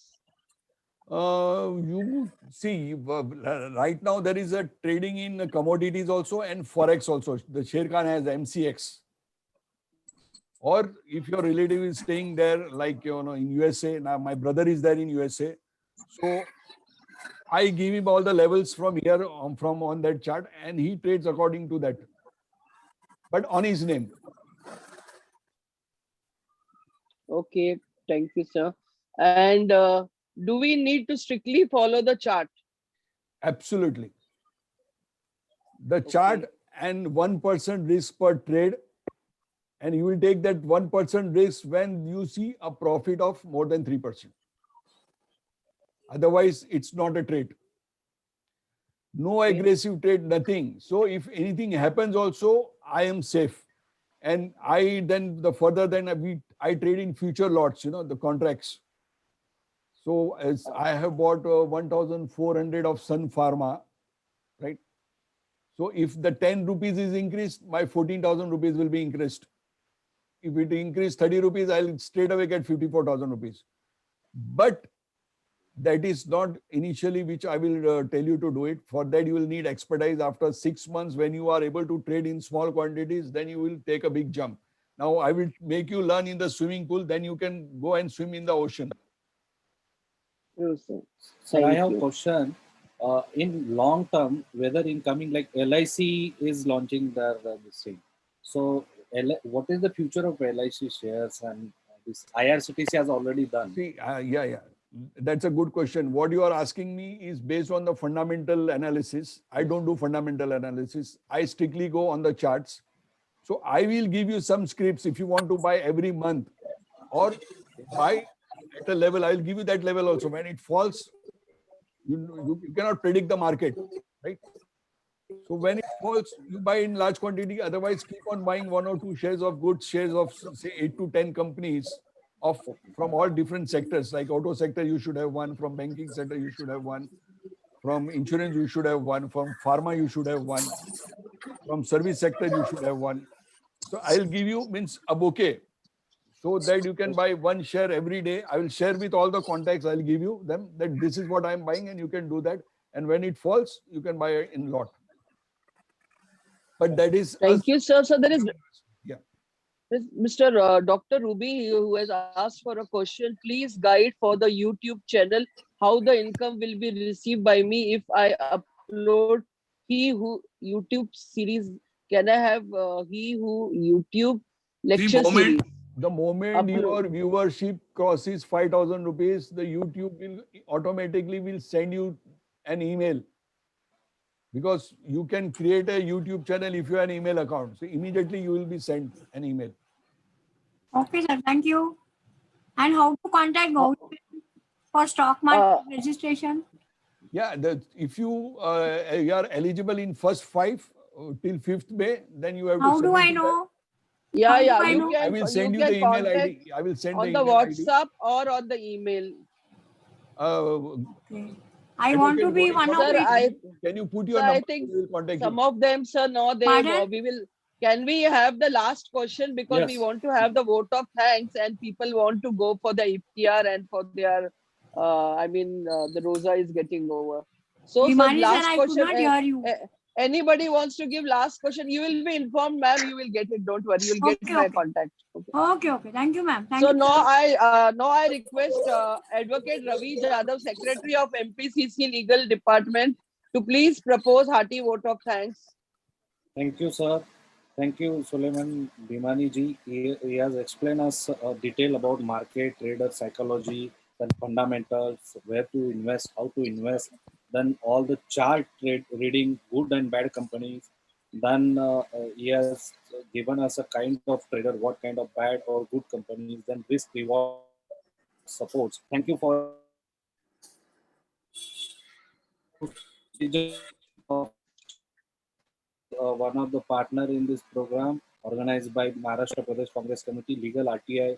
You see, right now there is a trading in commodities also and Forex also. The Sherkhan has MCX. Or if your relative is staying there, like, in USA, now my brother is there in USA. So I give him all the levels from here, from on that chart, and he trades according to that. But on his name. Okay, thank you, sir. And do we need to strictly follow the chart? Absolutely. The chart and 1% risk per trade, and you will take that 1% risk when you see a profit of more than 3%. Otherwise, it's not a trade. No aggressive trade, nothing. So if anything happens also, I am safe. And I trade in future lots, the contracts. So as I have bought 1,400 of Sun Pharma, right? So if the 10 rupees is increased, my 14,000 rupees will be increased. If it increase 30 rupees, I'll straight away get 54,000 rupees. But that is not initially which I will tell you to do it. For that, you will need expertise. After 6 months, when you are able to trade in small quantities, then you will take a big jump. Now, I will make you learn in the swimming pool, then you can go and swim in the ocean. Yes, sir. So I Thank have a you. question. In long term, whether in coming, like LIC is launching their this thing. So what is the future of LIC shares, and this IRCTC has already done? See, yeah. That's a good question. What you are asking me is based on the fundamental analysis. I don't do fundamental analysis. I strictly go on the charts. So I will give you some scripts if you want to buy every month or buy at a level. I'll give you that level also. When it falls, you cannot predict the market, right? So when it falls, you buy in large quantity. Otherwise, keep on buying 1 or 2 shares of good shares of say 8 to 10 companies from all different sectors. Like auto sector, you should have one. From banking sector, you should have one. From insurance, you should have one. From pharma, you should have one. From service sector, you should have one. So I'll give you a bouquet so that you can buy 1 share every day. I will share with all the contacts. I'll give you them that this is what I'm buying and you can do that. And when it falls, you can buy it in lot. But that is. Thank you, sir. So there is Yeah. Mr. Dr. Ruby who has asked for a question. Please guide for the YouTube channel how the income will be received by me if I upload He Who YouTube series. Can I have He Who YouTube lecture series? The moment your viewership crosses 5,000 rupees, the YouTube will automatically send you an email. Because you can create a YouTube channel if you have an email account. So immediately you will be sent an email. Okay, sir. Thank you. And how to contact Gauri for stock market registration? Yeah, if you are eligible in first 5 till 5th May, then you have to. How do I know? Yeah, How yeah. do I know? I will send you the email ID. I will send on the the email ID. WhatsApp or on the email. Okay. I want to be one of Sir, it. Can you put your Sir, number? I think We will contact some you. of them, sir, no, they Pardon? we will. Can we have the last question because we Yes. want to have the vote of thanks and people want to go for the iftar and for their. The roza is getting over. So, sir, Bimani sir, last I could question. not hear you. Anybody wants to give last question? You will be informed, ma'am. You will get it. Don't worry. You'll get Okay, my okay. contact. Okay. Okay. Thank you, ma'am. Thank So you. now I request Advocate Ravi Jadhav, Secretary of MPCC Legal Department, to please propose hearty vote of thanks. Thank you, sir. Thank you, Suleiman Bhimani ji. He has explained us detail about market, trader psychology, then fundamentals, where to invest, how to invest, then all the chart reading, good and bad companies. Then he has given us a kind of trader, what kind of bad or good companies, then risk reward supports. Thank you for one of the partner in this program organized by Maharashtra Pradesh Congress Committee, Legal RTI,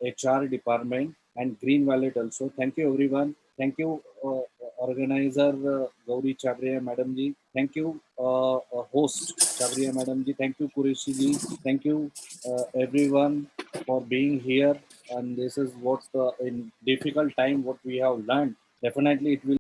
HR Department, and Green Wallet also. Thank you, everyone. Thank you, organizer Gauri Chabria Madam Ji. Thank you, host Chabria Madam Ji. Thank you, Qureshi Ji. Thank you, everyone, for being here. And this is what in difficult time what we have learned. Definitely, it will.